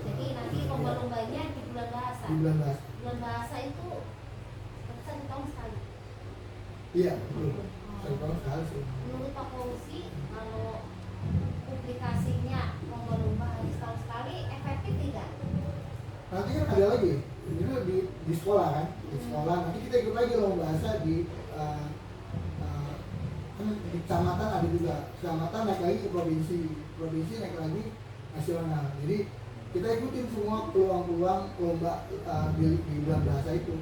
Jadi nanti lomba-lombanya di bulan bahasa. Di bulan bahasa. Bulan bahasa itu satu tahun sekali. Iya, betul. Satu tahun sekali sih. Menurut Pak Fauzi, kalau publikasinya lomba-lomba harus tahun sekali, efektif tidak? Nanti kan ada lagi, ini di sekolah kan, di sekolah. Nanti kita ikut lagi lomba bahasa di kan di kecamatan ada juga, kecamatan naik lagi ke provinsi, provinsi naik lagi nasional. Jadi kita ikutin semua peluang-peluang lomba di bulan bahasa itu.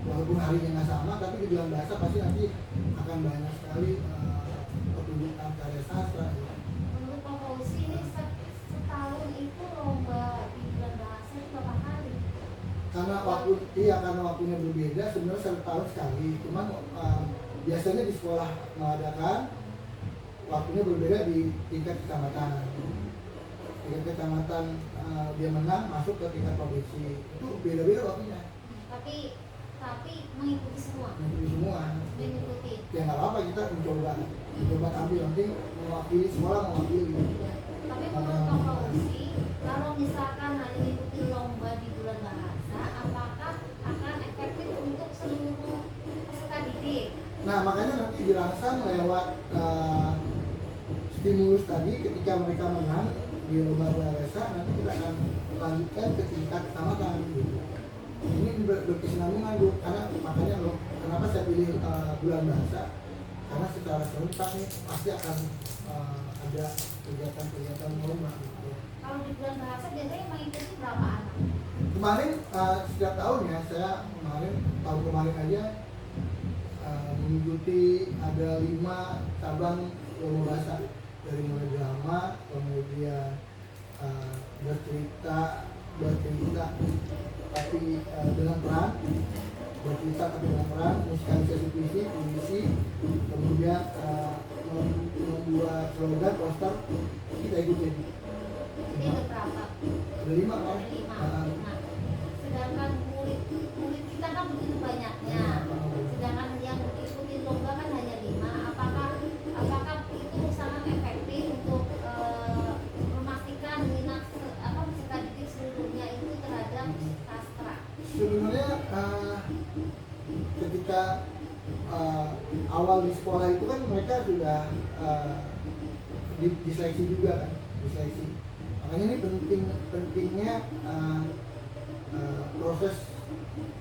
Walaupun harinya nggak sama, tapi di bulan bahasa pasti nanti akan banyak sekali pertunjukan karya sastra. Gitu. Menurut Pak Fauzi ini setahun itu lomba di bulan bahasa itu berapa kali? Karena waktunya berbeda, sebenarnya satu tahun sekali. Cuman biasanya di sekolah mengadakan waktunya berbeda di tingkat kecamatan. Tingkat kecamatan dia menang masuk ke tingkat provinsi, itu beda-beda waktunya. Tapi mengikuti semua. Mengikuti semua. Mengikuti. Ya nggak apa-apa, kita mencoba tampil, nanti mewakili sekolah, mewakili. Tapi menurut Pak Fauzi, kalau misalkan hanya mengikuti lomba di bulan bahasa, apakah akan efektif untuk seluruh peserta didik? Nah makanya nanti dirangsang lewat stimulus tadi, ketika mereka menang di lomba bahasa, nanti kita akan lanjutkan ke tingkat kecamatan. Ini berkesinambungan Bu, karena makanya loh, kenapa saya pilih bulan bahasa, karena secara serentak nih pasti akan ada kegiatan-kegiatan lomba. Gitu. Kalau di bulan bahasa biasanya mengikuti berapa anak? Kemarin setiap tahun ya, saya tahun kemarin aja mengikuti ada 5 cabang lomba bahasa, dari mulai drama, kemudian bercerita tapi dengan peran, bercerita tapi dengan peran, musikalisasi puisi, kemudian membuat slogan, poster, kita ikutin. Jadi ada berapa? Ada 5 kan? Ada 5. Nah, sedangkan murid kita kan begitu banyaknya. Sedangkan yang ikutin lomba kan hanya 5. Apakah itu sangat efektif untuk memastikan minat peserta didik seluruhnya itu terhadap sastra? Sebenarnya ketika awal di sekolah itu kan mereka sudah diseleksi juga kan, diseleksi. Makanya ini pentingnya proses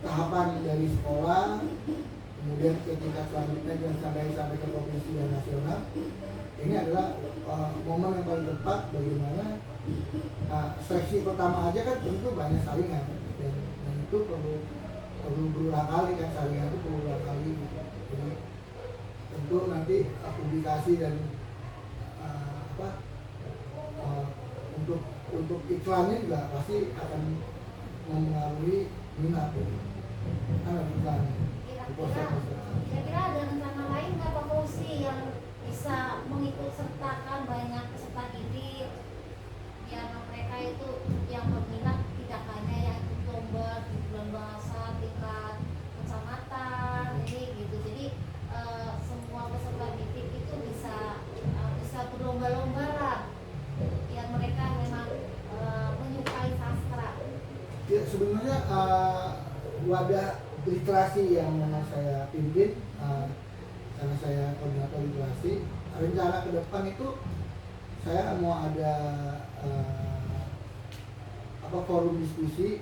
tahapan dari sekolah, kemudian ke tingkat selanjutnya dan sampai ke provinsi dan nasional. Ini adalah momen yang paling tepat bagaimana seleksi pertama aja kan tentu banyak saringan dan itu perlu berulang kali kan, saringan itu perlu berulang kali gitu. Jadi tentu nanti publikasi dan untuk iklannya juga pasti akan mempengaruhi minat iklannya. Kira-kira ada rencana lain nggak Pak Fauzi yang bisa mengikut sertakan banyak peserta didik biar mereka itu yang berminat tidak hanya yang ikut lomba di bulan bahasa tingkat kecamatan ini gitu. Jadi semua peserta didik itu bisa berlomba-lomba lah biar mereka memang menyukai sastra. Ya sebenarnya wadah literasi yang saya pimpin, karena saya koordinator literasi, rencana ke depan itu saya mau ada forum diskusi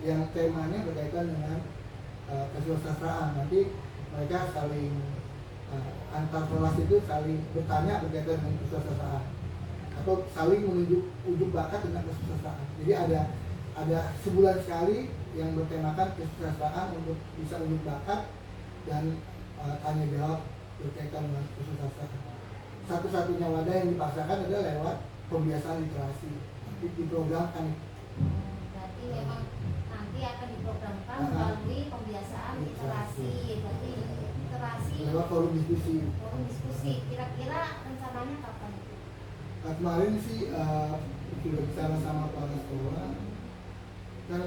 yang temanya berkaitan dengan kesusastraan. Nanti mereka saling antar kelas itu saling bertanya berkaitan dengan kesusastraan atau saling menunjuk ujuk bakat dengan kesusastraan. Jadi ada sebulan sekali yang bertemakan kesusastraan untuk bisa ujuk bakat dan tanya jawab berkaitan dengan kesusastraan. Satu-satunya wadah yang dipaksakan adalah lewat pembiasaan literasi. Diprogramkan. Berarti memang nanti akan diprogramkan melalui pembiasaan literasi. Berarti literasi lewat forum diskusi. forum diskusi. Kira-kira rencananya kapan itu? Kemarin sih sudah bicara sama kepala sekolah kan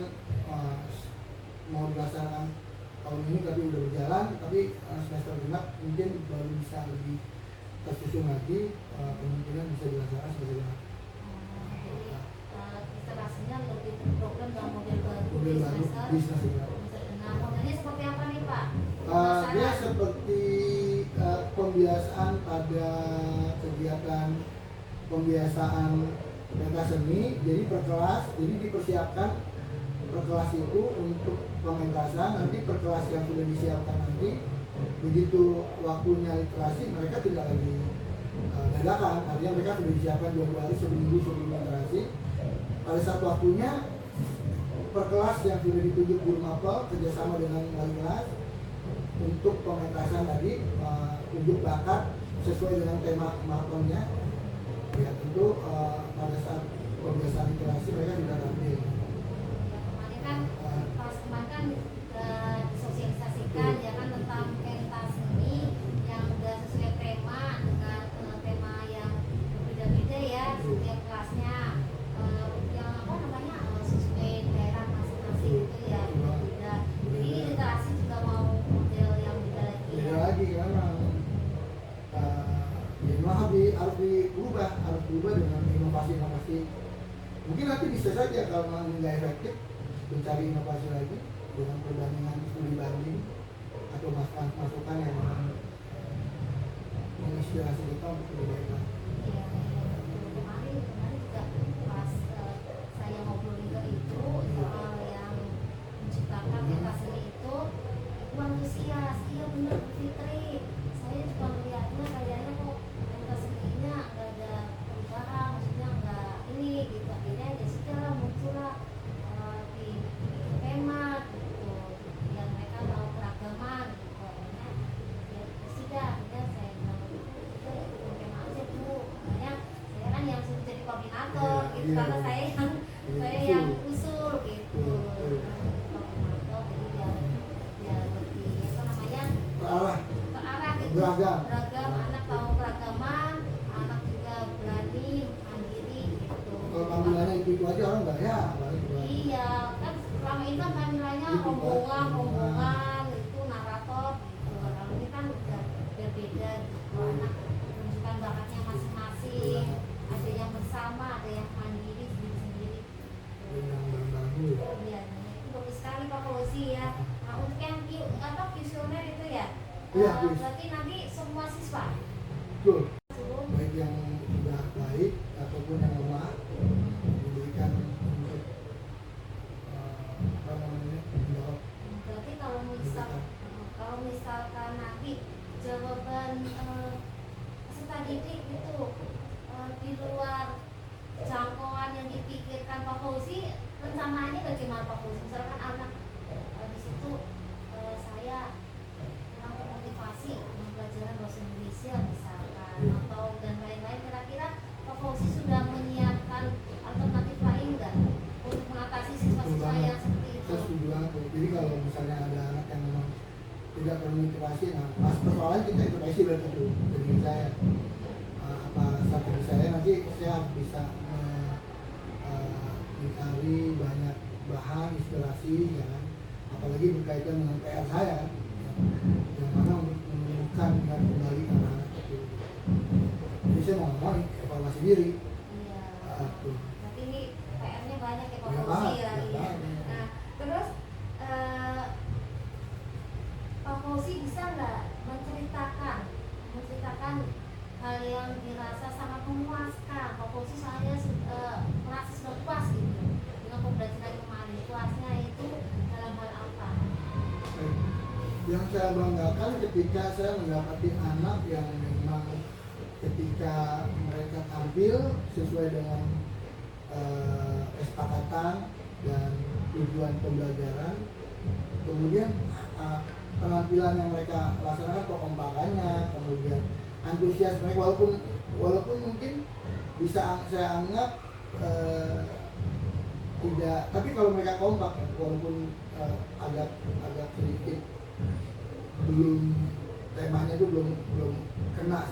mau dilaksanakan tahun ini tapi udah berjalan, tapi semester genap mungkin baru bisa lebih tersusun lagi, kemungkinan bisa dilaksanakan semester genap. Jadi literasinya lebih terprogram dalam model baru Model baru di semester genap. Nah, modelnya seperti apa nih Pak? Dia seperti pembiasaan pada kegiatan pembiasaan pentas seni, jadi per kelas, jadi dipersiapkan per kelas itu untuk pementasan. Nanti per kelas yang sudah disiapkan nanti begitu waktunya literasi mereka tidak lagi dadakan, artinya mereka sudah disiapkan 2 hari seminggu sebelum literasi. Pada saat waktunya per kelas yang sudah ditunjuk guru mapel kerjasama dengan wali kelas untuk pementasan tadi, unjuk bakat sesuai dengan tema mapelnya. Ya tentu pada saat pembiasaan literasi mereka tidak tampil. Kemarin kan pas kemarin kan disosialisasikan ya kan tentang pentas ini yang udah sesuai tema dengan tema yang berbeda-beda ya setiap kelasnya, yang apa namanya sesuai daerah masing-masing itu ya beda-beda. Jadi literasi juga mau model yang beda lagi. Beda lagi karena ya memang harus berubah dengan inovasi-inovasi. Mungkin nanti bisa saja kalau memang nggak efektif mencari inovasi lagi dengan perbandingan studi banding atau masukan yang memang menginspirasi kita untuk lebih baik lagi. Iya, kemarin juga pas saya ngobrol juga itu soal yang menciptakan pentas seni itu antusias. Iya benar Bu Fitri, saya juga melihatnya kayaknya kok pentas seninya nggak ada perubahan, maksudnya nggak ini gitu. Akhirnya ya sudah muncullah di tema gitu, yang mereka mau keragaman gitu. Akhirnya ya sudah, akhirnya saya bilang kita ikut tema aja Bu. Makanya saya kan yang sudah jadi koordinator gitu, Iya. karena saya yang usul gitu. Koordinator jadi biar lebih apa namanya Terarah, ke arah gitu, Beragam. beragam, anak tahu keragaman, anak juga berani mandiri gitu. kalau panggilannya itu aja orang nggak ya. Iya, kan selama ini kan nilainya rombongan itu narator gitu. Kalau ini kan udah berbeda gitu, anak menunjukkan bakatnya masing-masing, ada yang bersama, ada yang mandiri sendiri-sendiri. Bagus. Iya, itu bagus sekali Pak Fauzi ya. Nah, untuk yang kuesioner itu ya, Iya, kuis. berarti nanti semua siswa Betul. suruh Baik yang sudah baik ataupun yang lemah diberikan untuk apa namanya menjawab. berarti kalau misalkan nanti jawaban peserta didik itu di luar jangkauan yang dipikirkan Pak Fauzi, rencananya bagaimana Pak Fauzi? Misalkan anak di situ saya kurang termotivasi dengan pelajaran bahasa Indonesia misalkan atau dan lain-lain, kira-kira Pak Fauzi sudah menyiapkan alternatif lain nggak untuk mengatasi siswa-siswa yang seperti itu? Saya setuju banget. Jadi kalau misalnya ada anak yang memang tidak termotivasi, nah pas persoalan kita introspeksi berarti itu dari saya apa strategi saya nanti saya bisa mencari banyak bahan inspirasi ya kan, apalagi berkaitan dengan PR saya kan, yang mana untuk menemukan dan kembali anak-anak itu. Jadi saya mau ngomong evaluasi diri. Iya. Tuh. Berarti ini PR-nya banyak ya Pak Banyak Fauzi banget, ya. banyak Iya. banget. Nah, terus Pak Fauzi bisa nggak menceritakan hal yang dirasa sangat memuaskan? Pak Fauzi soalnya merasa sudah puas gitu dengan pembelajaran kemarin. Puasnya itu dalam hal apa? Yang saya banggakan ketika saya mendapati anak yang memang ketika mereka tampil sesuai dengan kesepakatan dan tujuan pembelajaran, kemudian penampilan yang mereka laksanakan, kekompakannya, kemudian antusias mereka, walaupun mungkin bisa saya anggap tidak, tapi kalau mereka kompak ya, walaupun agak sedikit belum, temanya itu belum kena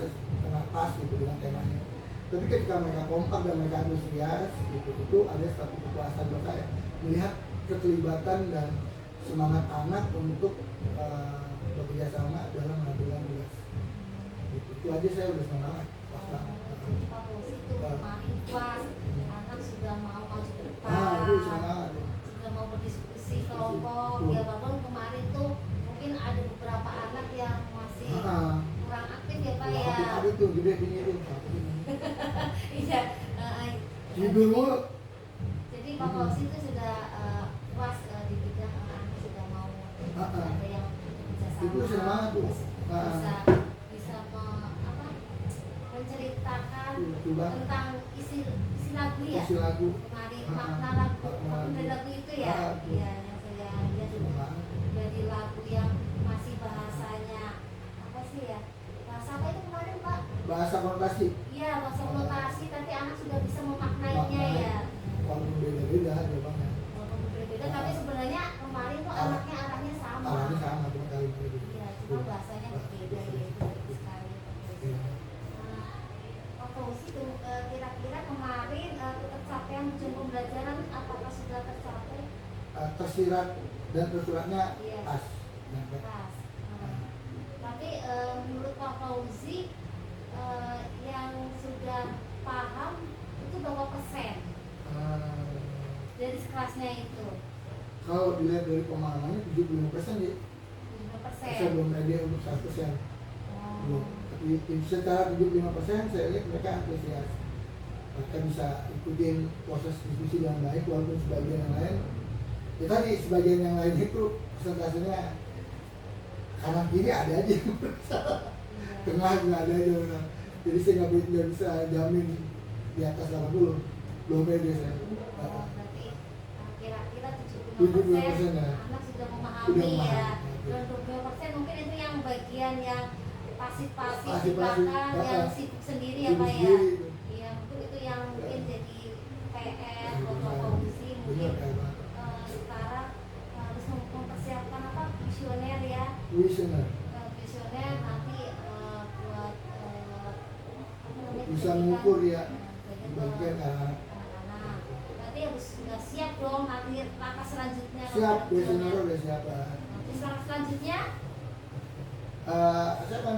pas gitu dengan temanya, tapi ketika mereka kompak dan mereka antusias gitu, itu ada satu kepuasan buat saya melihat keterlibatan dan semangat anak untuk bekerja sama dalam mengajukan tugas gitu. Itu aja saya udah semangat pas banget. Jadi Pak Fauzi itu kemarin puas, anak sudah mau maju ke depan, Itu semangat. sudah mau berdiskusi kelompok. Ya walaupun kemarin tuh mungkin ada beberapa anak yang masih kurang aktif ya Pak ya. Ada tuh gede gini tuh. Iya. Tidur mulu. Jadi Pak Fauzi itu sudah puas di bidang anak sudah mau ada yang kerjasama. Itu semangat tuh. Bisa menceritakan Coba. tentang isi lagu ya. Isi lagu. Kemarin makna lagu, makna lagu itu ya. Iya, yang saya lihat itu dari lagu yang masih bahasanya apa sih ya? Bahasa apa itu kemarin Pak? Bahasa konotasi. Iya, bahasa konotasi, tapi anak sudah bisa memaknainya ya. Walaupun beda-beda jawabannya. Walaupun berbeda, tapi sebenarnya kemarin tuh anaknya arahnya sama. Arahnya sama cuma kali ini. Iya, cuma bahasanya berbeda ya, itu bagus sekali. Pak Fauzi tuh kira-kira kemarin tercapaian tujuan pembelajaran apakah sudah tercapai? Tersirat dan tersuratnya Iya. pas. Nyampe. Pas. Tapi menurut Pak Fauzi yang sudah paham itu berapa persen dari kelasnya itu? Kalau dilihat dari pemahamannya 75% ya. 5%. Saya belum ready untuk 100%. Belum. Tapi secara 75% saya lihat mereka antusias. Mereka bisa ikutin proses diskusi dengan baik, walaupun sebagian yang lain ya tadi, sebagian yang lain itu persentasenya kanan kiri ada aja, tengah juga ada aja. Jadi saya nggak bisa jamin di atas 80, belum pede saya. Berarti kira-kira 75% 75% ya. anak sudah Sudah memahami ya. memahami. Dan 25% mungkin itu yang bagian yang pasif-pasif di Pasif-pasif, belakang, yang sibuk sendiri ya Pak ya. Sendiri itu. Iya, mungkin itu yang mungkin jadi PR buat Pak Benar. Fauzi Benar, mungkin kayak banget. sekarang harus mempersiapkan apa visioner ya. Visioner. Visioner nanti buat apa namanya, Bisa pendidikan, mengukur ya bagian bagian anak. anak-anak. Berarti harus sudah siap dong nanti langkah selanjutnya. Siap, kalau visioner visioner. udah siap. Nanti langkah selanjutnya Saya akan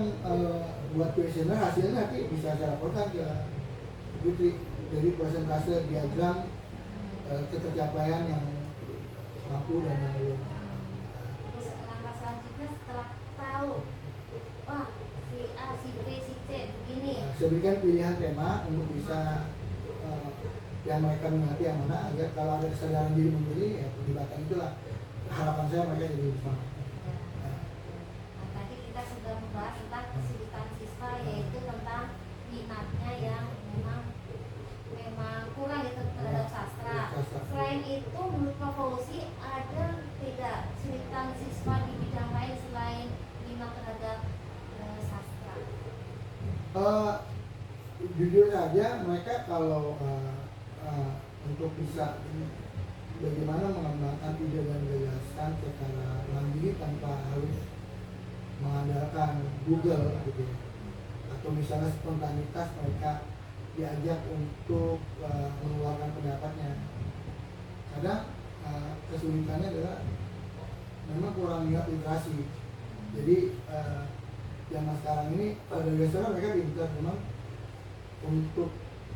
buat visioner, hasilnya nanti bisa saya laporkan ke Putri. Jadi persentase diagram ketercapaian yang mampu dan yang belum. terus langkah selanjutnya setelah tahu wah si A, si B, si C begini. Saya berikan pilihan tema untuk bisa yang mereka minati yang mana, agar kalau ada kesadaran diri memilih, ya perlibatan itulah harapan saya mereka jadi semangat. Nah, tadi kita sudah membahas tentang kesulitan siswa, yaitu tentang minatnya yang memang kurang gitu terhadap sastra. Selain itu, menurut Pak Fauzi ada tidak kesulitan siswa di bidang lain selain minat terhadap sastra? Jujur saja mereka kalau untuk bisa bagaimana mengembangkan ide dan gagasan secara mandiri tanpa harus mengandalkan Google gitu ya. Atau misalnya spontanitas mereka diajak untuk mengeluarkan pendapatnya. Kadang kesulitannya adalah memang kurang minat literasi. Jadi zaman sekarang ini pada dasarnya mereka pintar, memang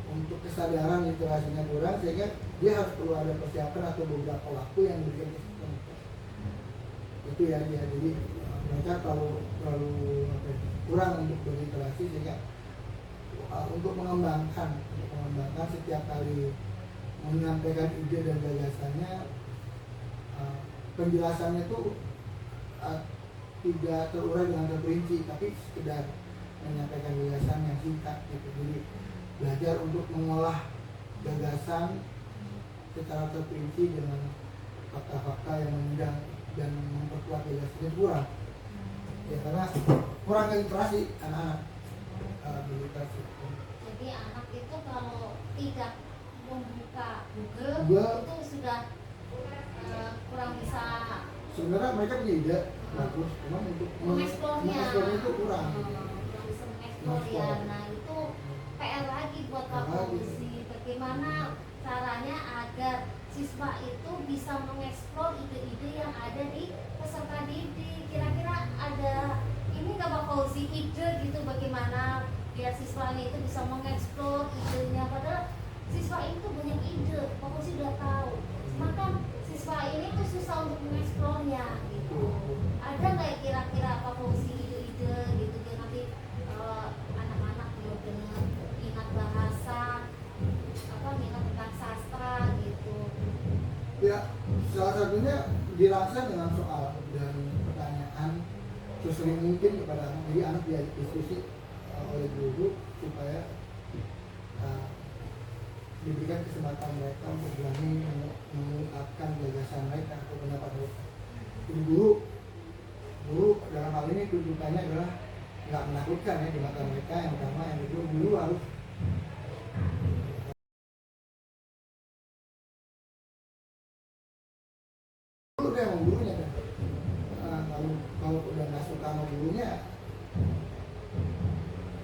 untuk kesadaran literasinya kurang, sehingga dia harus perlu ada persiapan atau beberapa waktu yang diberikan ke sistem. Itu ya dia. Jadi mereka terlalu kurang untuk berliterasi, sehingga untuk mengembangkan setiap kali menyampaikan ide dan gagasannya, penjelasannya itu tidak terurai dengan terperinci, tapi sekedar menyampaikan gagasan yang singkat gitu. Jadi belajar untuk mengolah gagasan secara terperinci dengan fakta-fakta yang menunjang dan memperkuat gagasannya kurang. Ya karena kurang literasi anak-anak literasi. Jadi anak itu kalau tidak membuka Google Google. itu sudah kurang bisa Sebenarnya mereka punya ide bagus, cuma untuk mengeksplornya. itu kurang. Kurang bisa mengeksplor ya. Nah itu PR lagi buat Pak Fauzi. Bagaimana caranya agar siswa itu bisa mengeksplor ide-ide yang ada di peserta didik. Kira-kira ada ini nggak Pak Fauzi ide gitu bagaimana biar siswanya itu bisa mengeksplor idenya, padahal siswa itu banyak ide, Pak Fauzi udah tahu, maka siswa ini tuh susah untuk mengeksplornya gitu. Ada nggak kira-kira Pak Fauzi ide-ide gitu biar nanti anak-anak dengan minat bahasa, minat tentang sastra gitu. Ya, salah satunya dirangsang dengan soal dan pertanyaan sesering mungkin kepada anak. Jadi anak diajak diskusi oleh guru supaya diberikan kesempatan mereka untuk berani mengungkapkan gagasan mereka atau pendapat mereka. Jadi guru dalam hal ini tuntutannya adalah nggak menakutkan ya di mata mereka. Yang pertama, yang kedua guru harus udah sama gurunya kan. Kalau udah nggak suka sama gurunya,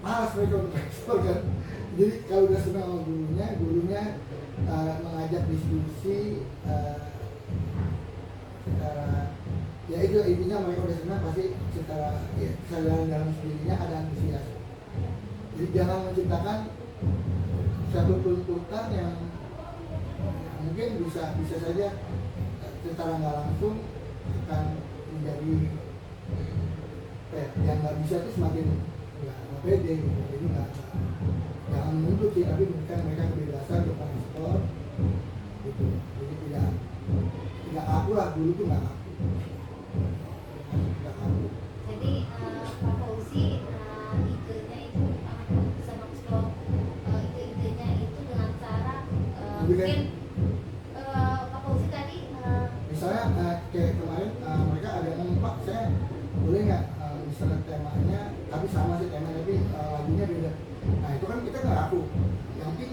malas mereka untuk ekspor kan. Jadi kalau udah suka sama gurunya mengajak diskusi secara ya itu intinya mereka udah senang, pasti secara ya, kesadaran dalam sendirinya ada antusias. Jadi jangan menciptakan satu tuntutan yang mungkin bisa saja secara nggak langsung akan menjadi yang nggak bisa itu semakin nggak pede gitu. Jadi jangan menuntut sih, tapi berikan mereka kebebasan untuk mengeksplor gitu. Jadi tidak kaku lah, dulu tuh nggak kaku. Jadi Pak Fauzi idenya itu anak bisa mengeksplor ide-idenya itu dengan cara mungkin Pak Fauzi tadi misalnya kayak kemarin mereka ada yang ngomong, Pak saya boleh nggak misalnya temanya tapi sama sih tema tapi lagunya beda. Nah itu kan kita nggak laku, yang penting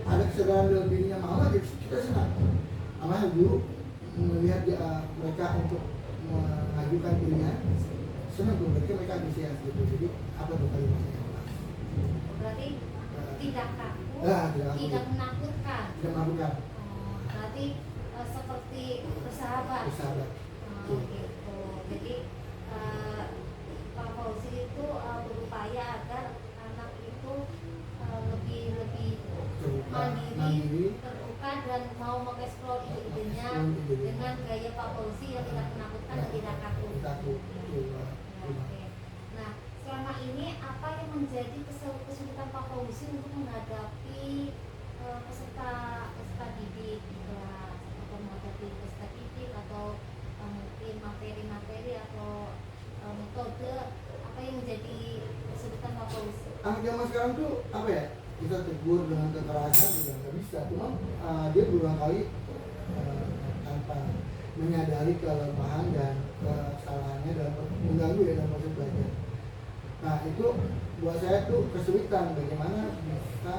ada kesadaran dalam dirinya mau aja kita senang. Karena dulu melihat mereka untuk mengajukan pilihan senang tuh, mereka antusias gitu. Jadi apa tuh kalimatnya? berarti tidak kaku, tidak menakutkan. tidak menakutkan. Berarti seperti bersahabat. Gitu. Jadi Pak Fauzi itu berupaya agar anak itu lebih mandiri, terbuka dan mau mengeksplor ide-idenya dengan gaya Pak Fauzi yang tidak menakutkan dan tidak kaku. Oke. Nah, selama ini apa yang menjadi kesulitan Pak Fauzi untuk menghadapi peserta didik di kelas, atau menghadapi peserta didik, atau mungkin materi-materi atau metode, apa yang menjadi kesulitan Pak Fauzi? Anak zaman sekarang tuh apa ya, kita tegur dengan kekerasan juga nggak bisa, cuma dia berulang kali tanpa menyadari kelemahan dan kesalahannya dalam mengganggu ya dalam proses belajar. Nah itu buat saya tuh kesulitan bagaimana bisa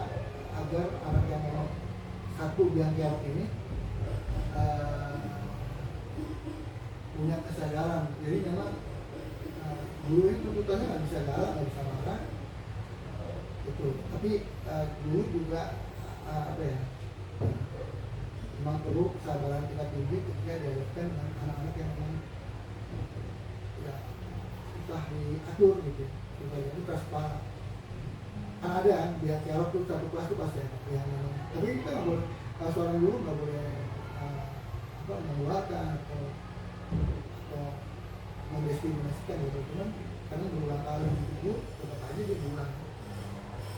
agar anak yang memang satu biang kerok ini punya kesadaran. Jadi memang guru itu tuntutannya nggak bisa galak, nggak bisa marah itu, tapi guru juga apa ya, memang perlu kesabaran kita tinggi ketika dihadapkan dengan anak-anak yang memang ya susah diatur gitu, supaya itu keras kepala. Kan ada kan biang kerok tuh satu kelas tuh pasti ada yang memang, tapi kita nggak boleh, seorang guru nggak boleh mengeluarkan atau mendiskriminasikan gitu, cuman karena berulang kali itu tetap aja dia berulang.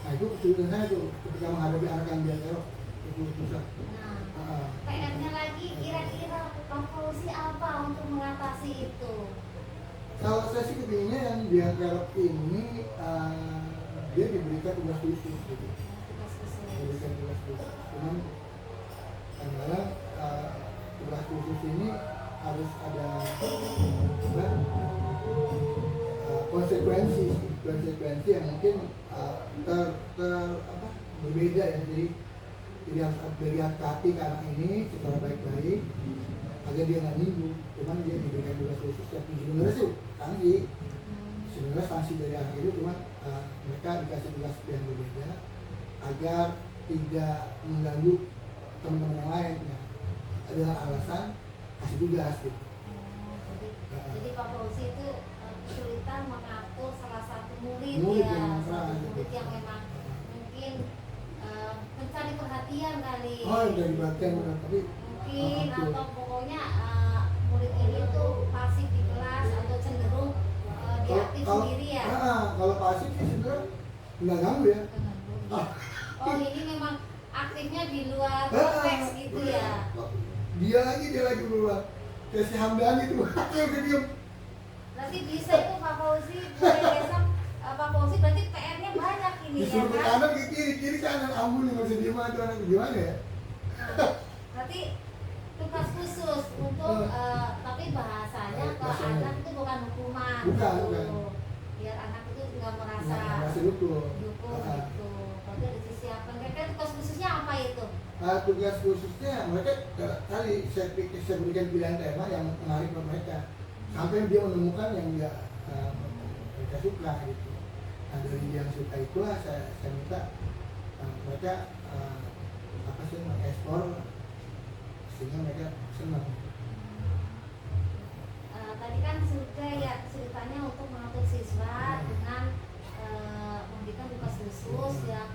Nah itu kesulitan saya tuh ketika menghadapi anak yang biang kerok itu susah. Nah, PR-nya lagi kira-kira Pak Fauzi apa untuk mengatasi itu? Kalau saya sih kepinginnya yang dia garap ini dia diberikan tugas khusus gitu. Tugas khusus. Diberikan tugas khusus. Cuman kadang-kadang tugas khusus ini harus ada apa, konsekuensi yang mungkin apa, berbeda ya. Jadi harus beri hati ke anak ini secara baik-baik agar dia nggak minggu. Cuman dia diberikan tugas khusus yang sebenarnya sih sanksi. Sebenarnya sanksi dari anak itu cuma mereka dikasih tugas yang berbeda agar tidak mengganggu teman-teman yang lain ya. Adalah alasan kasih tugas gitu. Jadi Pak Fauzi itu kesulitan mengatur salah satu murid Murid ya, yang satu nakal, murid gitu. yang memang mungkin mencari perhatian kali. Oh dari bagian benar tapi Mungkin betul. atau pokoknya murid ini tuh pasif di kelas atau cenderung dia aktif sendiri ya. Kalau pasif sih sebenarnya nggak ganggu ya. Oh ini memang aktifnya di luar konteks gitu ya. Dia lagi berubah kayak si Hamdan itu yang diem. Berarti bisa itu Pak Fauzi mulai besok Pak Fauzi berarti PR-nya banyak ini ya Disuruh ke kan? kanan ke kiri kanan, ampun nggak bisa diem aja anak gimana ya? Nah, berarti tugas khusus untuk tapi bahasanya ke Bahasanya. anak itu bukan hukuman. Bukan, gitu. bukan. Biar anak itu nggak merasa Nggak merasa dukung. dukung gitu. Berarti harus disiapkan. Kira-kira tugas khususnya apa itu? Tugas khususnya mereka kali saya berikan pilihan tema yang menarik buat mereka sampai dia menemukan yang dia mereka suka gitu. Nah dari yang suka itulah saya minta mereka apa sih mengekspor sehingga mereka senang. Tadi kan sudah ya ceritanya untuk mengatur siswa dengan memberikan tugas khusus yang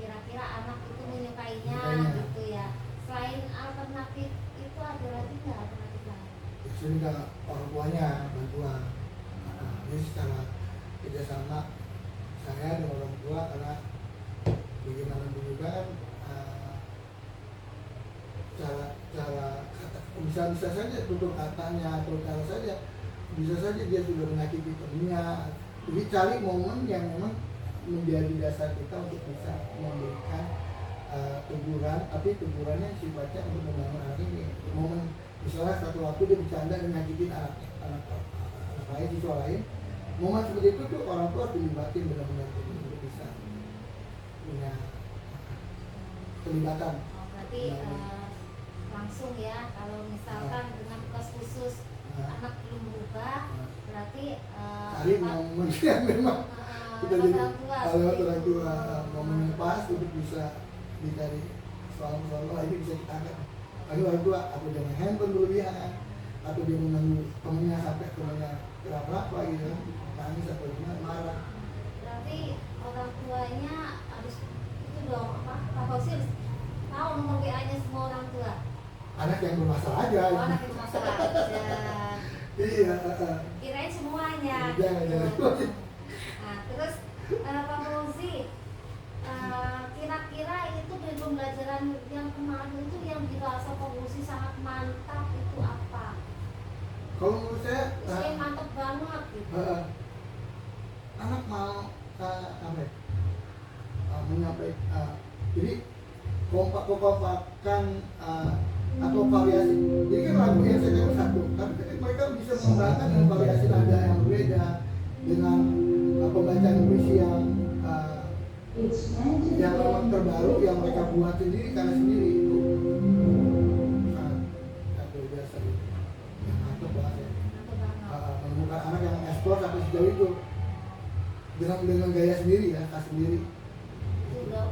kira-kira anak itu menyukainya gitu ya. Selain alternatif itu ada lagi nggak alternatif lain? Saya minta orang tuanya bantuan. Jadi secara kerjasama saya dengan orang tua karena bagaimanapun juga kan cara bisa saja tutur katanya atau cara saja bisa saja dia sudah menyakiti temennya. Jadi cari momen yang memang menjadi dasar kita untuk bisa memberikan teguran, tapi tegurannya sifatnya untuk membangun anak ini. Momen misalnya satu waktu dia bercanda dan nyakitin anak lain, siswa lain. Momen seperti itu tuh orang tua harus dilibatin benar-benar untuk bisa punya terlibatan. Oh, berarti langsung ya kalau misalkan dengan tugas khusus anak belum berubah berarti cari momen yang memang kita jadi orang tua lewat seperti orang itu. tua momen yang pas untuk bisa dicari soal-soal ini bisa kita angkat. Lagi orang tua atau jangan handphone berlebihan atau dia mengganggu temennya sampai temennya kenapa gitu kan, nangis atau gimana marah. Berarti orang tuanya harus itu dong apa? Pak Fauzi harus tahu nomor WA-nya semua orang tua. Anak yang bermasalah aja. Oh, anak itu masalah aja. Iya. Kirain semuanya. Jangan, gitu. jangan. Nah, terus Pak Fauzi, kira-kira itu dari pembelajaran yang kemarin itu yang dirasa Pak Fauzi sangat mantap itu apa? Kalau menurut saya Saya mantap banget gitu. anak mau apa ya? Menyampaikan jadi kompakan atau variasi. Jadi kan lagu yang saya dengar satu, tapi mereka bisa mengembangkan dengan variasi nada yang berbeda dengan pembacaan puisi yang memang terbaru yang mereka buat sendiri karena sendiri itu sangat luar biasa gitu. Yang mantap banget ya. Mantap banget. Menemukan anak yang eksplor sampai sejauh itu dengan gaya sendiri ya, khas sendiri. Itu udah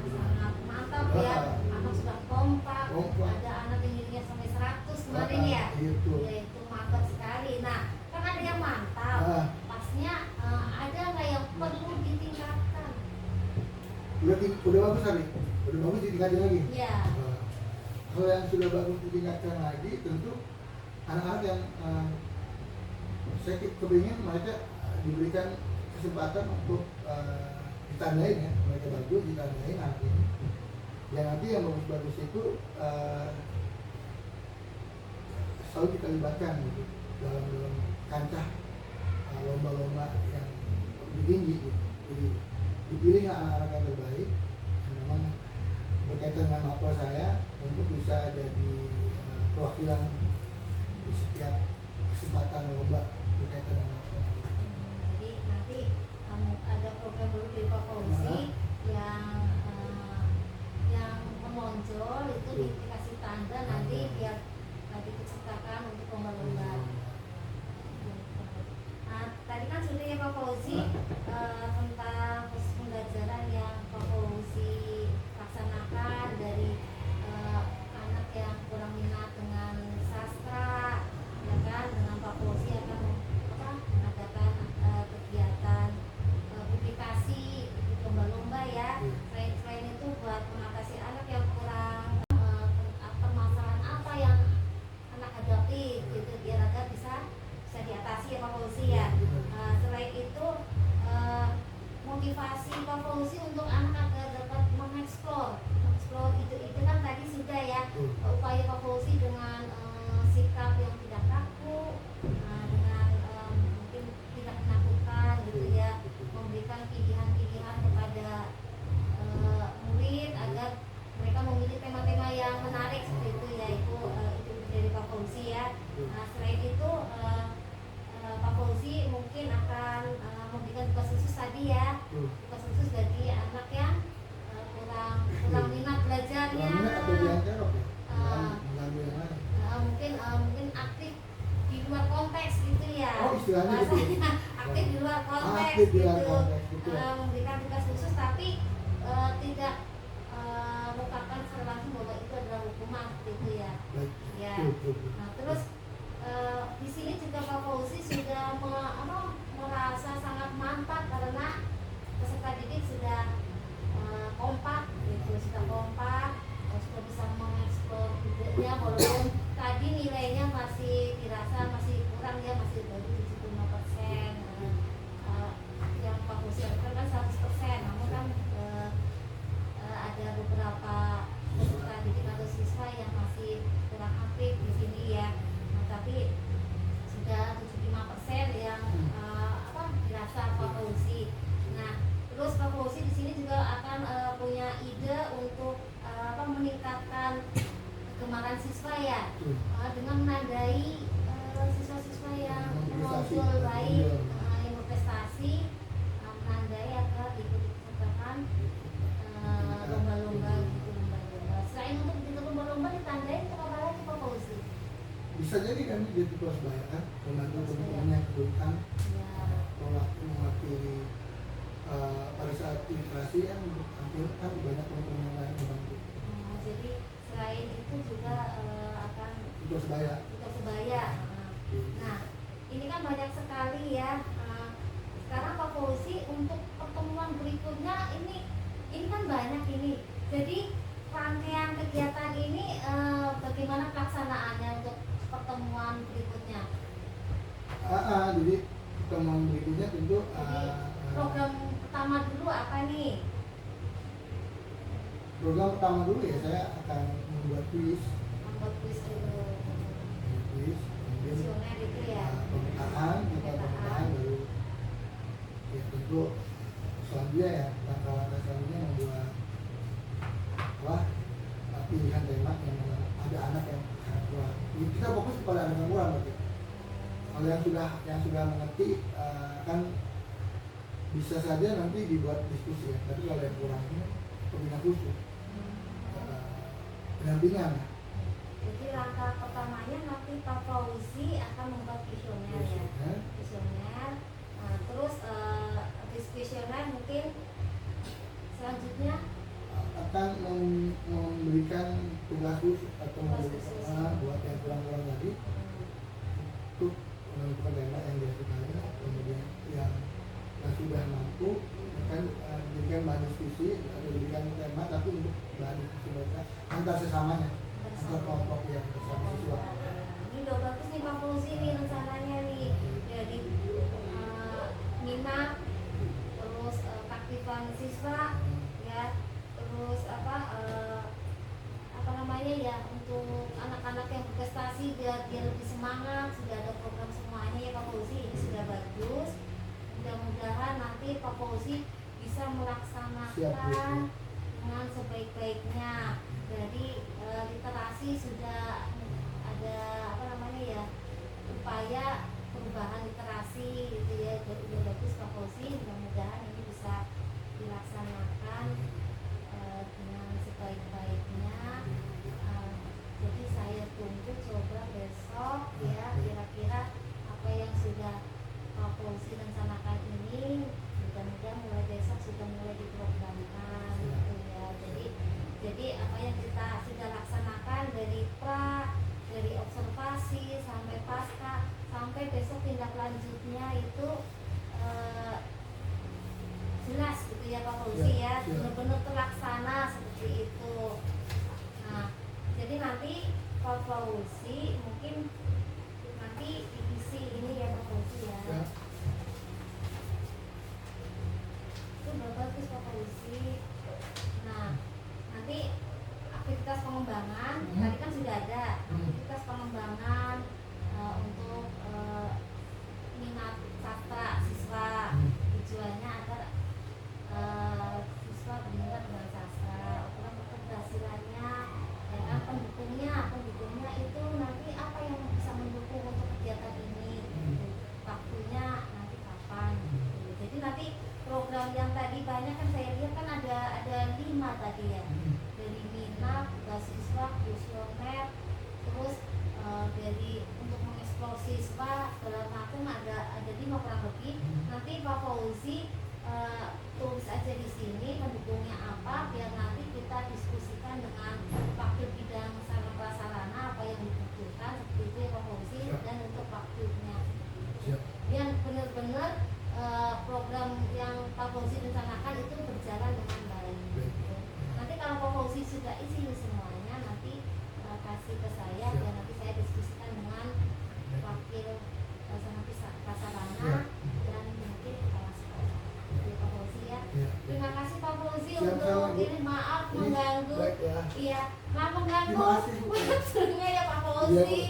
sangat mantap ya. Anak sudah kompak. Ada anak yang nilainya sampai 100 kemarin ya. Gitu. Ya, itu mantap sekali. Nah, kan ada yang mantap. Pasnya ada nggak yang perlu ditingkatkan? Udah bagus tadi, udah bagus ditingkatin lagi. Iya. Kalau yang sudah bagus ditingkatkan lagi, tentu anak-anak yang saya kepingin mereka diberikan kesempatan untuk ditandain ya, mereka bagus ditandain anak ini. Yang nanti yang bagus-bagus itu selalu kita libatkan gitu dalam kancah lomba-lomba yang lebih tinggi gitu. Jadi dipilih anak-anak yang terbaik yang memang berkaitan dengan mapel saya untuk bisa jadi perwakilan di setiap kesempatan lomba berkaitan dengan mapel. Jadi nanti ada program dulu dari Pak Fauzi yang menonjol itu dikasih tanda nanti biar dipesertakan untuk lomba-lomba. Nah, tadi kan sudah ya Pak Fauzi tentang proses pembelajaran yang Pak Fauzi laksanakan dari anak yang kurang minat dengan sastra, ya kan, dengan Pak Fauzi akan mengadakan kegiatan publikasi lomba-lomba ya. Selain itu buat mengatasi anak yang kurang permasalahan apa yang anak hadapi gitu biar agar bisa diatasi ya Pak Fauzi ya. Selain itu motivasi Pak Fauzi untuk anak agar dapat mengeksplor itu kan tadi sudah ya, upaya Pak Fauzi dengan sikap yang tidak kaku, dengan mungkin tidak menakutkan gitu ya, memberikan pilihan-pilihan kepada murid agar mereka memilih tema-tema yang menarik seperti itu ya, itu dari Pak Fauzi ya. Nah, selain itu Pak Fauzi mungkin akan memberikan tugas khusus tadi ya, tugas khusus bagi anak yang kurang minat belajarnya, Atau diantarok ya? Mengambil yang lain. mungkin aktif di luar konteks gitu ya, Oh, istilahnya gitu. bahasanya aktif di luar konteks Aktif di luar gitu. konteks, gitu. Memberikan tugas khusus tapi tidak merupakan secara langsung bahwa itu adalah hukuman gitu ya. Baik. Ya. Betul. Nah, terus di sini juga Pak Fauzi sudah merasa sangat mantap karena peserta didik sudah kompak gitu, sudah bisa mengeksplor idenya walaupun tadi nilainya masih dirasa masih kurang ya, masih baru 75%. Yang Pak Fauzi harapkan kan 100%, namun kan ada beberapa peserta didik atau siswa yang masih kurang aktif di sini ya. Nah, tapi sudah 75% yang dirasa Pak Fauzi. Nah, terus Pak Fauzi di sini juga akan punya ide untuk meningkatkan kegemaran siswa ya, dengan menandai siswa-siswa yang menonjol baik, yang berprestasi, menandai agar diikutsertakan lomba-lomba gitu, lomba-lomba. Selain untuk ikut lomba-lomba ditandai itu apa lagi Pak Fauzi? Bisa jadi kan dia itu persebaya kan, membantu teman-temannya yang kesulitan Ya. mewakili pada saat literasi yang hampir kan banyak teman-teman yang lain membantu. Jadi selain itu juga akan Itu persebaya. sebaya. Nah, ini kan banyak sekali ya. Sekarang Pak Fauzi untuk pertemuan berikutnya ini kan banyak ini. Jadi rangkaian kegiatan ini bagaimana pelaksanaannya untuk pertemuan berikutnya? Jadi pertemuan berikutnya tentu Jadi program pertama dulu apa nih? program pertama dulu ya saya akan membuat kuis, Membuat kuis dulu. kemudian Visioner itu ya. pemetaan baru ya tentu selanjutnya ya langkah-langkah selanjutnya membuat pilihan tema yang ada anak yang sangat kuat. Jadi kita fokus kepada anak yang kurang berarti. Kalau yang sudah mengerti kan bisa saja nanti dibuat diskusi ya. Tapi kalau yang kurang ini pembina khusus, pendampingan. Jadi langkah pertamanya nanti Pak Fauzi akan membuat visioner ya. Visioner. Nah, terus habis visioner mungkin selanjutnya akan memberikan tugas khusus atau Tugas khusus. buat yang kurang-kurang tadi untuk menentukan tema yang dia sukai, kemudian yang sudah mampu akan diberikan bahan diskusi atau diberikan tema tapi untuk bahan diskusi mereka antar sesamanya, antar kelompok yang bersama siswa. Ini udah bagus nih Pak Fauzi nih rencananya nih, jadi minat, terus keaktifan siswa ya, terus apa namanya ya, untuk anak-anak yang berprestasi biar dia lebih semangat. Sudah ada program semuanya ya Pak Fauzi, ini sudah sudah bagus. Mudah-mudahan nanti Pak Fauzi bisa Siap, Bu. melaksanakan dengan sebaik-baiknya. Jadi literasi sudah ada upaya perubahan literasi gitu ya. Jadi udah bagus Pak Fauzi, mudah-mudahan ini bisa dilaksanakan dengan sebaik-baiknya. Jadi saya tunggu coba besok ya, kira-kira apa yang sudah Pak Fauzi rencanakan ini, mudah-mudahan mulai besok sudah mulai diprogramkan gitu ya. Jadi apa yang kita sudah laksanakan dari dari observasi sampai pasca sampai besok tindak lanjutnya itu jelas gitu ya Pak Fauzi ya, benar-benar terlaksana seperti itu. Nah, jadi nanti Pak Fauzi mungkin nanti divisi ini ya Pak Fauzi ya. Ya. Itu udah bagus Pak Fauzi. Nah, nanti aktivitas pengembangan tadi kan sudah ada aktivitas pengembangan untuk minat sastra siswa, tujuannya agar siswa berminat dengan sastra. Ukuran keberhasilannya ya kan, pendukungnya itu nanti apa yang bisa mendukung untuk kegiatan ini, waktunya nanti kapan gitu. Jadi nanti program yang tadi banyak kan saya lihat kan ada 5 tadi ya, dari minat, tugas siswa, kuesioner, terus dari untuk mengeksplor siswa segala macam ada 5 kurang lebih. Nanti Pak Fauzi tulis aja di sini pendukungnya apa, biar nanti kita diskusikan dengan Wakil Bidang Sarana Prasarana apa yang dibutuhkan seperti itu ya Pak Fauzi, dan untuk waktunya Siap. biar benar-benar program yang Pak Fauzi rencanakan itu berjalan dengan baik. Nanti kalau Pak Fauzi sudah isi semuanya, nanti kasih ke saya dan nanti saya diskusikan dengan Wakil Sarana Prasarana dan mungkin kepala sekolah. Jadi Pak Fauzi ya. Terima kasih Pak Fauzi Siap, untuk sama, Bu. ini, maaf mengganggu. Baik ya. Iya, maaf mengganggu Terima kasih, Bu. waktunya ya Pak Iya, Fauzi.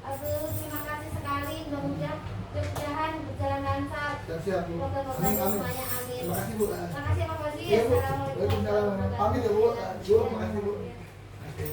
Aduh, terima kasih sekali. Mudah-mudahan berjalan lancar. Siap, Bu. Program-program Amin, amin. semuanya, amin. Terima kasih, Bu. Terima kasih Pak Fauzi. Iya, Bu. Assalamualaikum Waalaikumsalam. warahmatullahi Pamit ya, Bu. wabarakatuh. Bu, makasih, Bu. Iya. Oke.